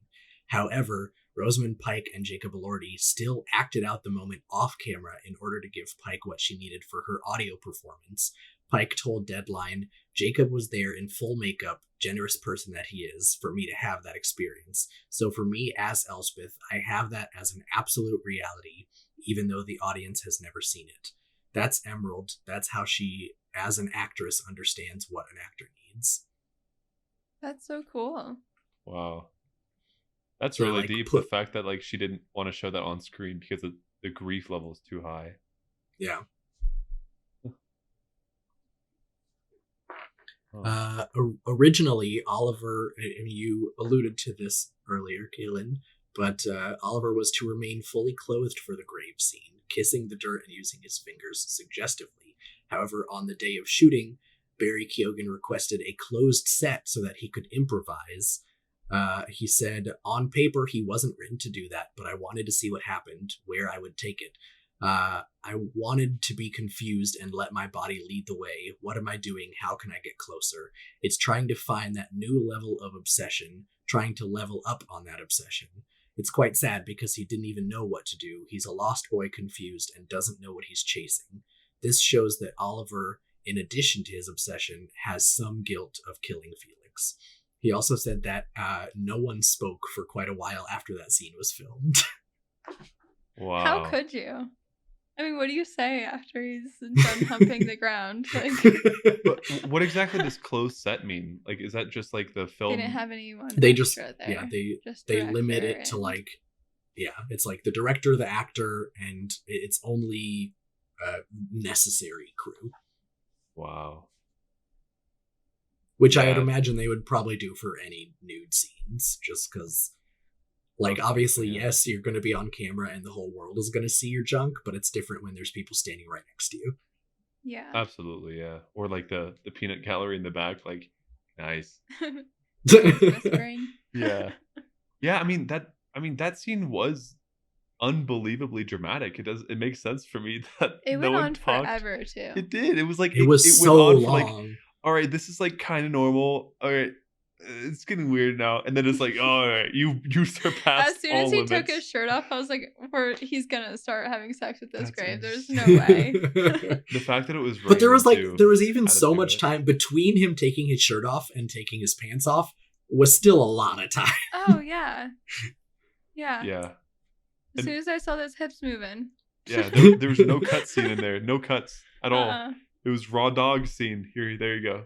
However, Rosamund Pike and Jacob Elordi still acted out the moment off camera in order to give Pike what she needed for her audio performance. Pike told Deadline, "Jacob was there in full makeup, generous person that he is, for me to have that experience. So for me as Elspeth, I have that as an absolute reality, even though the audience has never seen it." That's Emerald. That's how she, as an actress, understands what an actor needs. That's so cool. Wow. That's So, really like, deep. The fact that she didn't want to show that on screen because the grief level is too high. Yeah. Originally, Oliver, and you alluded to this earlier, Kailynn, but Oliver was to remain fully clothed for the grave scene, kissing the dirt and using his fingers suggestively. However, on the day of shooting, Barry Keoghan requested a closed set so that he could improvise. He said, "On paper, he wasn't written to do that, but I wanted to see what happened, where I would take it. I wanted to be confused and let my body lead the way. What am I doing? How can I get closer? It's trying to find that new level of obsession, trying to level up on that obsession. It's quite sad because he didn't even know what to do. He's a lost boy confused and doesn't know what he's chasing. This shows that Oliver, in addition to his obsession, has some guilt of killing Felix." He also said that no one spoke for quite a while after that scene was filmed. Wow. How could you? I mean, what do you say after he's done humping the ground? But what exactly does closed set mean? Is that just the film? They didn't have anyone. They just, there. yeah, Just they limit director it to and- it's the director, the actor, and it's only necessary crew. Wow. Which I would Yeah. imagine they would probably do for any nude scenes, just because, obviously, Yeah. yes, you're going to be on camera and the whole world is going to see your junk, but it's different when there's people standing right next to you. Yeah. Absolutely, yeah. Or the peanut gallery in the back, nice. Whispering. Yeah. Yeah, I mean that scene was unbelievably dramatic. It makes sense for me that It no went one on talked. forever too. It did. It was It was it so went on for long. all right, this is kind of normal. All right, it's getting weird now. And then it's like, oh, all right, you surpassed As soon all as he limits. took his shirt off, I was like, he's gonna start having sex with this That's grave. There's insane. no way. The fact that it was But there was raining, there was even added so to much it. time between him taking his shirt off and taking his pants off was still a lot of time. Oh yeah. Yeah. Yeah. As soon as I saw those hips moving. Yeah, there was no cut scene in there. No cuts at all. Uh-uh. It was raw dog scene. There you go.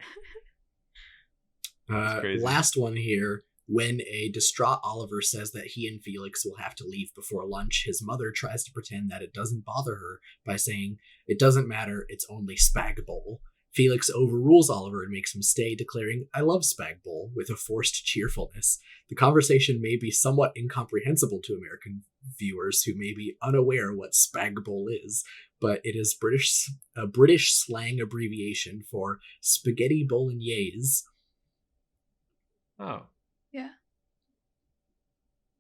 Crazy. Last one here. When a distraught Oliver says that he and Felix will have to leave before lunch, his mother tries to pretend that it doesn't bother her by saying, "It doesn't matter, it's only Spag Bowl." Felix overrules Oliver and makes him stay, declaring, "I love Spag Bowl," with a forced cheerfulness. The conversation may be somewhat incomprehensible to American viewers who may be unaware what Spag Bowl is, but it is a British slang abbreviation for spaghetti bolognese. Oh, Yeah.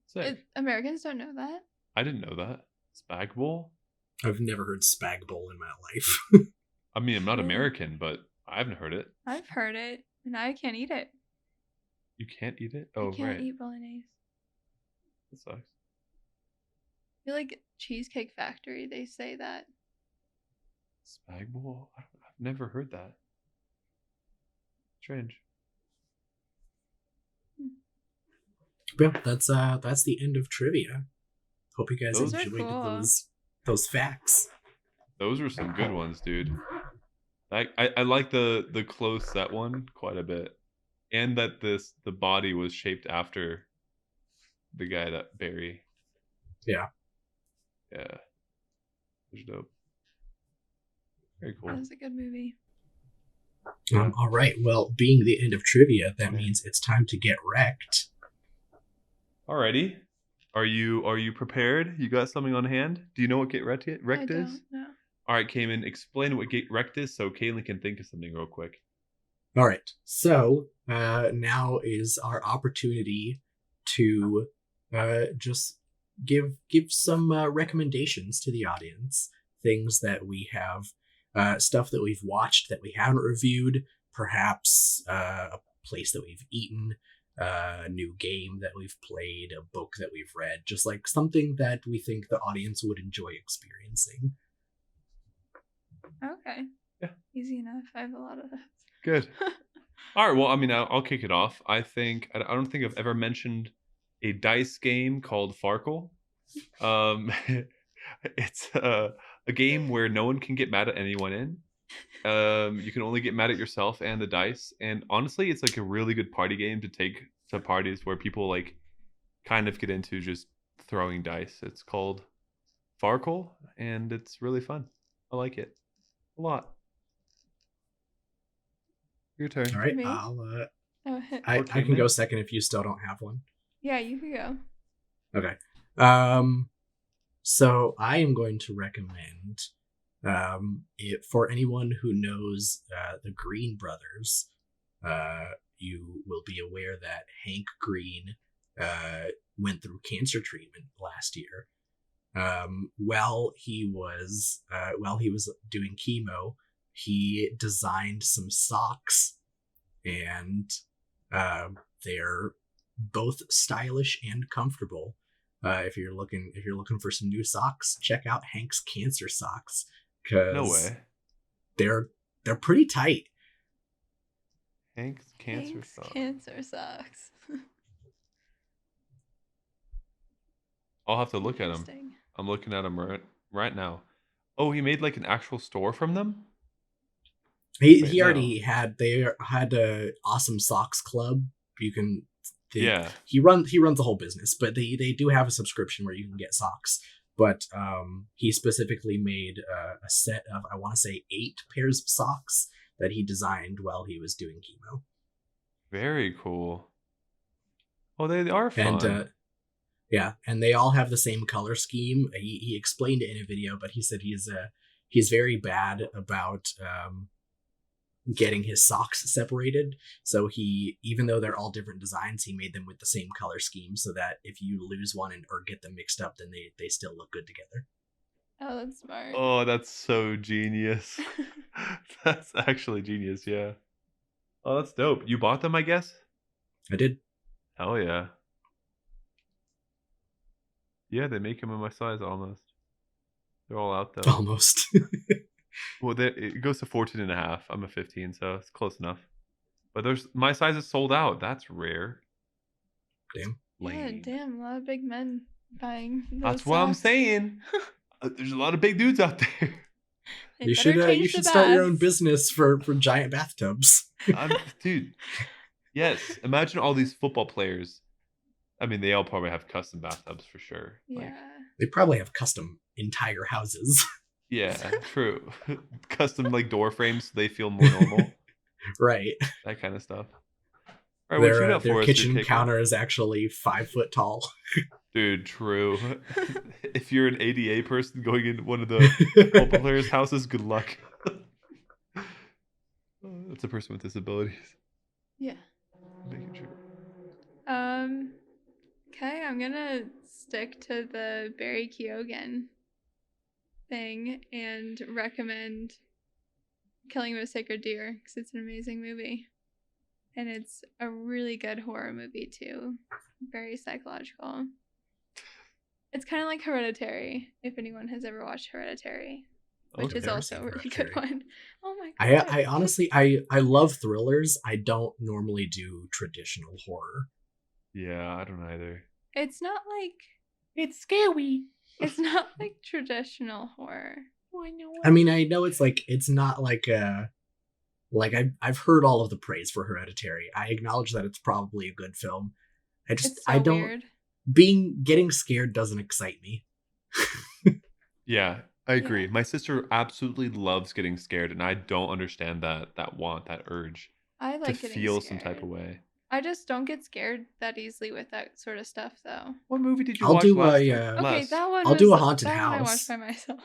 sick. Americans don't know that. I didn't know that. Spag Bowl? I've never heard Spag Bowl in my life. I mean, I'm not Really? American, but I haven't heard it. I've heard it, and I can't eat it. You can't eat it? Oh, I can't right. eat bolognese. That sucks. I feel like Cheesecake Factory, they say that. Spag Bowl? I've never heard that. Strange. Yeah, that's the end of trivia. Hope you guys Those are enjoyed cool. those facts. Those were some good ones, dude. I like the close set one quite a bit. And that the body was shaped after the guy that Barry. Yeah. Yeah. It was dope. Very cool. That was a good movie. All right. Well, being the end of trivia, that means it's time to get wrecked. Alrighty. Are you prepared? You got something on hand? Do you know what get wrecked I is? don't know. All right, Kailynn, explain what get wrecked is so Kailynn can think of something real quick. All right. So now is our opportunity to just give some recommendations to the audience. Things that we have, stuff that we've watched that we haven't reviewed, perhaps a place that we've eaten, a new game that we've played, a book that we've read, just like something that we think the audience would enjoy experiencing. Okay. Yeah. Easy enough. I have a lot of that. Good. All right. Well, I mean, I'll kick it off. I don't think I've ever mentioned a dice game called Farkle. It's a game where no one can get mad at anyone in. You can only get mad at yourself and the dice. And honestly, it's like a really good party game to take to parties where people like kind of get into just throwing dice. It's called Farkle, and it's really fun. I like it a lot. Your turn. All right. Me? I Oh, can go second if you still don't have one. yeah, you could go. Okay. So I am going to recommend for anyone who knows the Green Brothers, you will be aware that Hank Green went through cancer treatment last year. While he was doing chemo, he designed some socks, and they're both stylish and comfortable. If you're looking for some new socks, check out Hank's Cancer Socks, because No way. they're pretty tight. Hank's Cancer Thanks, Socks. Cancer Socks. I'll have to look at them. Interesting. I'm looking at them right now. Oh, he made like an actual store from them? He already had a Awesome Socks Club. You can Yeah. he runs the whole business, but they do have a subscription where you can get socks. But he specifically made a set of, I want to say, 8 pairs of socks that he designed while he was doing chemo. Very cool. Oh, they are fun. And and they all have the same color scheme. He explained it in a video, but he said he's very bad about getting his socks separated. So even though they're all different designs, he made them with the same color scheme so that if you lose one or get them mixed up, then they still look good together. Oh, that's smart. Oh, that's so genius. That's actually genius, yeah. Oh, that's dope. You bought them, I guess? I did. Hell yeah. Yeah, they make them in my size almost. They're all out though. Almost. Well, it goes to 14 and a half. I'm a 15, so it's close enough. But my size is sold out. That's rare. Damn. Yeah, Lame. damn, a lot of big men buying those That's what I'm socks. saying. There's a lot of big dudes out there. They You better should change you the should start your own baths. business for giant bathtubs. Dude. Yes. Imagine all these football players. I mean, they all probably have custom bathtubs for sure. Yeah. Like, They probably have custom entire houses. yeah, true. Custom like door frames so they feel more normal. Right. That kind of stuff. All right, what you got Their for us? kitchen counter is actually 5 foot tall. Dude, true. If you're an ADA person going in one of the football players' houses, good luck. That's a person with disabilities. Yeah. Making sure. Okay, I'm gonna stick to the Barry Keoghan thing and recommend Killing of a Sacred Deer because it's an amazing movie. And it's a really good horror movie too. Very psychological. It's kind of like Hereditary, if anyone has ever watched Hereditary, which Okay. is never also a seen really good Hereditary. one. Oh my god. I honestly I love thrillers. I don't normally do traditional horror. Yeah, I don't either. It's not like It's scary. it's not like traditional horror. I mean, I know it's not like I've heard all of the praise for Hereditary. I acknowledge that it's probably a good film. It's so I don't weird. getting scared doesn't excite me. Yeah, I agree. Yeah. My sister absolutely loves getting scared, and I don't understand that urge I to like getting feel scared. some type of way. I just don't get scared that easily with that sort of stuff, though. What movie did you I'll watch do last? Okay, that one. I'll do a was- haunted that one I house. watched by myself.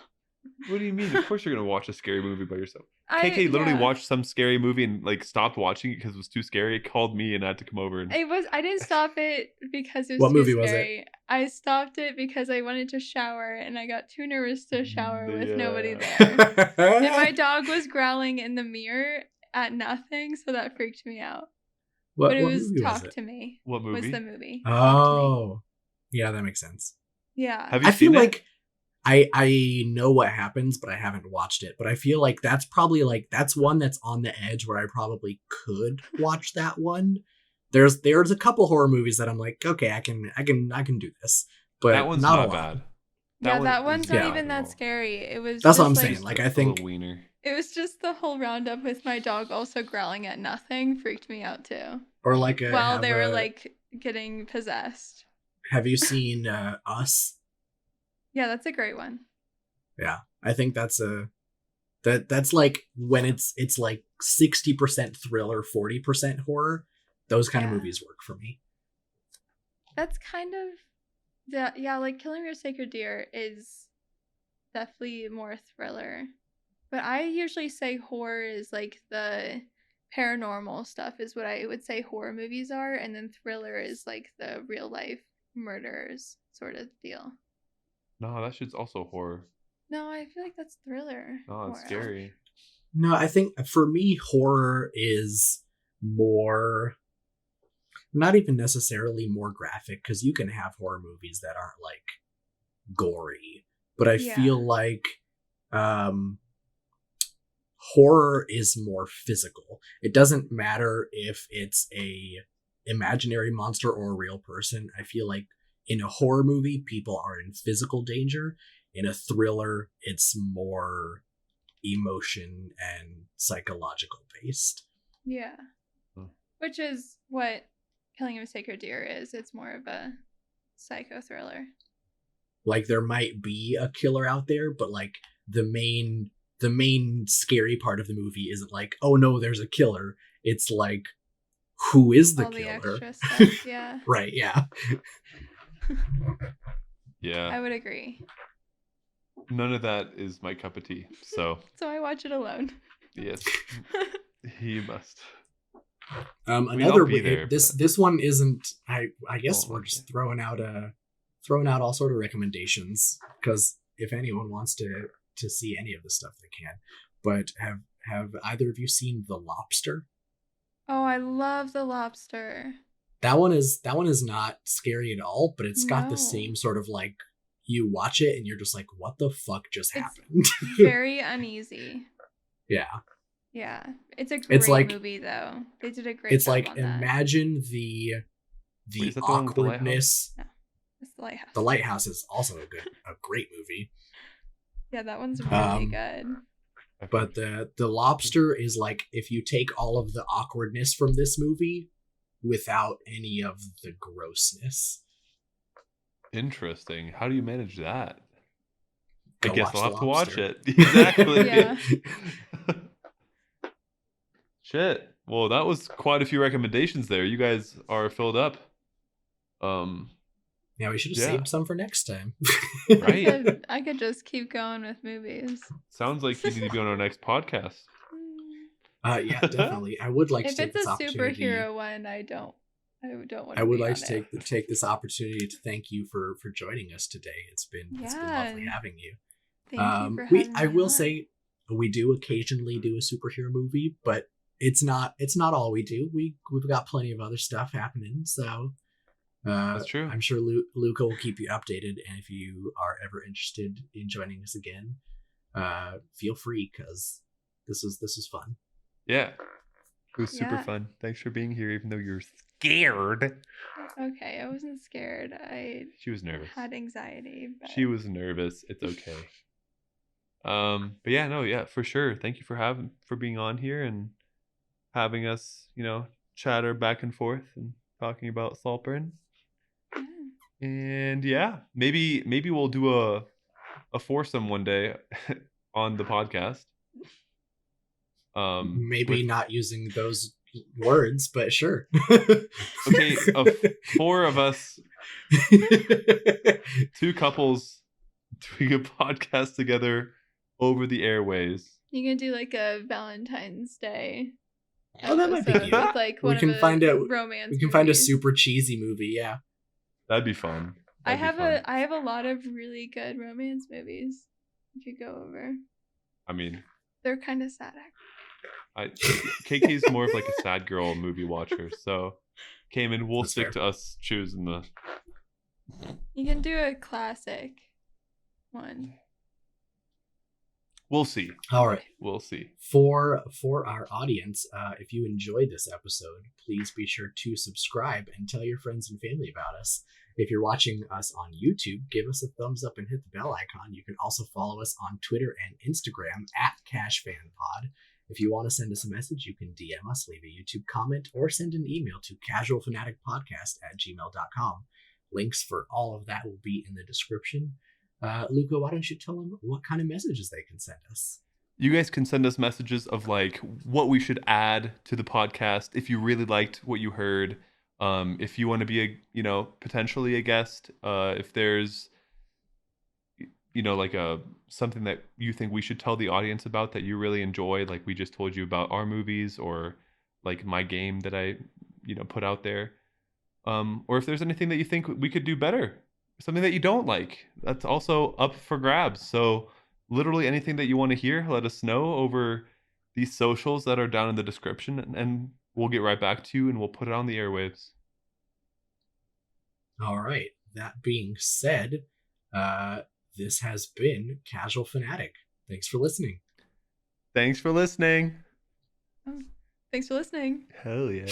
What do you mean? Of course you're gonna watch a scary movie by yourself. KK literally yeah. watched some scary movie and like stopped watching it because it was too scary. It called me and I had to come over and It was. I didn't stop it because it was What too movie was it? scary. I stopped it because I wanted to shower and I got too nervous to shower with nobody there. And my dog was growling in the mirror at nothing, so that freaked me out. But it was movie Talk it? to Me. What Was movie? the movie? Talk to Me. Oh, yeah, that makes sense. Yeah. Have you I seen feel it? like I know what happens, but I haven't watched it. But I feel like that's probably that's one that's on the edge where I probably could watch that one. There's a couple horror movies that I'm like, okay, I can do this, but that one's not a not lot. bad. Yeah, one that is one's Yeah. not even at that all. scary. It was. That's just what I'm like, saying. Like, Just I a think little wiener. It was just the whole roundup with my dog also growling at nothing freaked me out too. or like While they were like getting possessed. have you seen Us? Yeah, that's a great one. Yeah, I think that's like when it's like 60% thriller, 40% horror. Those kind of Yeah. movies work for me. That's kind of yeah, like Killing Your Sacred Deer is definitely more thriller. But I usually say horror is like the paranormal stuff is what I would say horror movies are, and then thriller is like the real life murderers sort of deal. No, that shit's also horror. No, I feel like that's thriller. No, it's horror. scary. No, I think for me, horror is more, not even necessarily more graphic, because you can have horror movies that aren't like gory, but I Yeah. feel like horror is more physical. It doesn't matter if it's a imaginary monster or a real person. I feel like in a horror movie, people are in physical danger. In a thriller, it's more emotion and psychological based. Yeah. Hmm. Which is what Killing of a Sacred Deer is. It's more of a psycho thriller. Like there might be a killer out there, but like the main scary part of the movie isn't like, oh no, there's a killer. It's like, who is the All the killer? extra stuff, yeah. Right, yeah. Yeah. I would agree. None of that is my cup of tea. So So I watch it alone. yes, you must. Another be way, there, this one isn't. I guess Oh, we're just throwing out all sort of recommendations, because if anyone wants to see any of the stuff, they can. But have either of you seen The Lobster? Oh, I love The Lobster. That one is not scary at all, but it's got the No. same sort of like you watch it and you're just like, what the fuck just It's happened? very uneasy. Yeah. Yeah. It's a great like- movie though. They did a great It's job like on that. imagine the Wait, is that the one with the awkwardness. It's The Lighthouse. The Lighthouse is also a great movie. Yeah, that one's really Um, good. But the Lobster is like if you take all of the awkwardness from this movie without any of the grossness. Interesting. How do you manage that? Go I guess watch I'll The have to watch Lobster. it. Exactly. Yeah. Shit. Well, that was quite a few recommendations there. You guys are filled up. Yeah, we should have Yeah. saved some for next time. Right. I could just keep going with movies. Sounds like you need to be on our next podcast. Yeah, definitely. I would like If to take it's this a opportunity. superhero one, I don't want. I would be like on to it. take this opportunity to thank you for joining us today. It's been lovely Yeah. having you. Thank you for having I me will on. say we do occasionally do a superhero movie, but it's not all we do. We've got plenty of other stuff happening, so That's true. I'm sure Luca will keep you updated, and if you are ever interested in joining us again, feel free because this was fun. Yeah. It was super Yeah. fun. Thanks for being here, even though you're scared. Okay, I wasn't scared. I She was nervous. had anxiety. But... She was nervous. It's okay. But yeah, no, yeah, for sure. Thank you for being on here and having us, chatter back and forth and talking about Saltburn. Yeah. And yeah, maybe we'll do a foursome one day on the podcast. Maybe with- not using those words, but sure. Okay, four of us, two couples doing a podcast together over the airways. You can do like a Valentine's Day. Oh, that might be episode cute. with, like, We one of can the find a- romance. We can find a movies. super cheesy movie, yeah. That'd be fun. I That'd be fun. have a lot of really good romance movies. You could go over. I mean, They're kind of sad. KK's more of like a sad girl movie watcher, so Kailynn, we'll That's stick fair. to us choosing the. You can do a classic one. We'll see. All right. We'll see. For our audience, if you enjoyed this episode, please be sure to subscribe and tell your friends and family about us. If you're watching us on YouTube, give us a thumbs up and hit the bell icon. You can also follow us on Twitter and Instagram @CashFanPod. If you want to send us a message, you can DM us, leave a YouTube comment, or send an email to casualfanaticpodcast@gmail.com. Links for all of that will be in the description. Luca, why don't you tell them what kind of messages they can send us? You guys can send us messages of like what we should add to the podcast if you really liked what you heard. If you want to be potentially a guest, if there's like something that you think we should tell the audience about that you really enjoy, like we just told you about our movies or like my game that I put out there, or if there's anything that you think we could do better, something that you don't like, that's also up for grabs. So literally anything that you want to hear, let us know over these socials that are down in the description, and we'll get right back to you and we'll put it on the airwaves. All right. That being said, this has been Casual Fanatic. Thanks for listening. Thanks for listening. Thanks for listening. Hell yeah.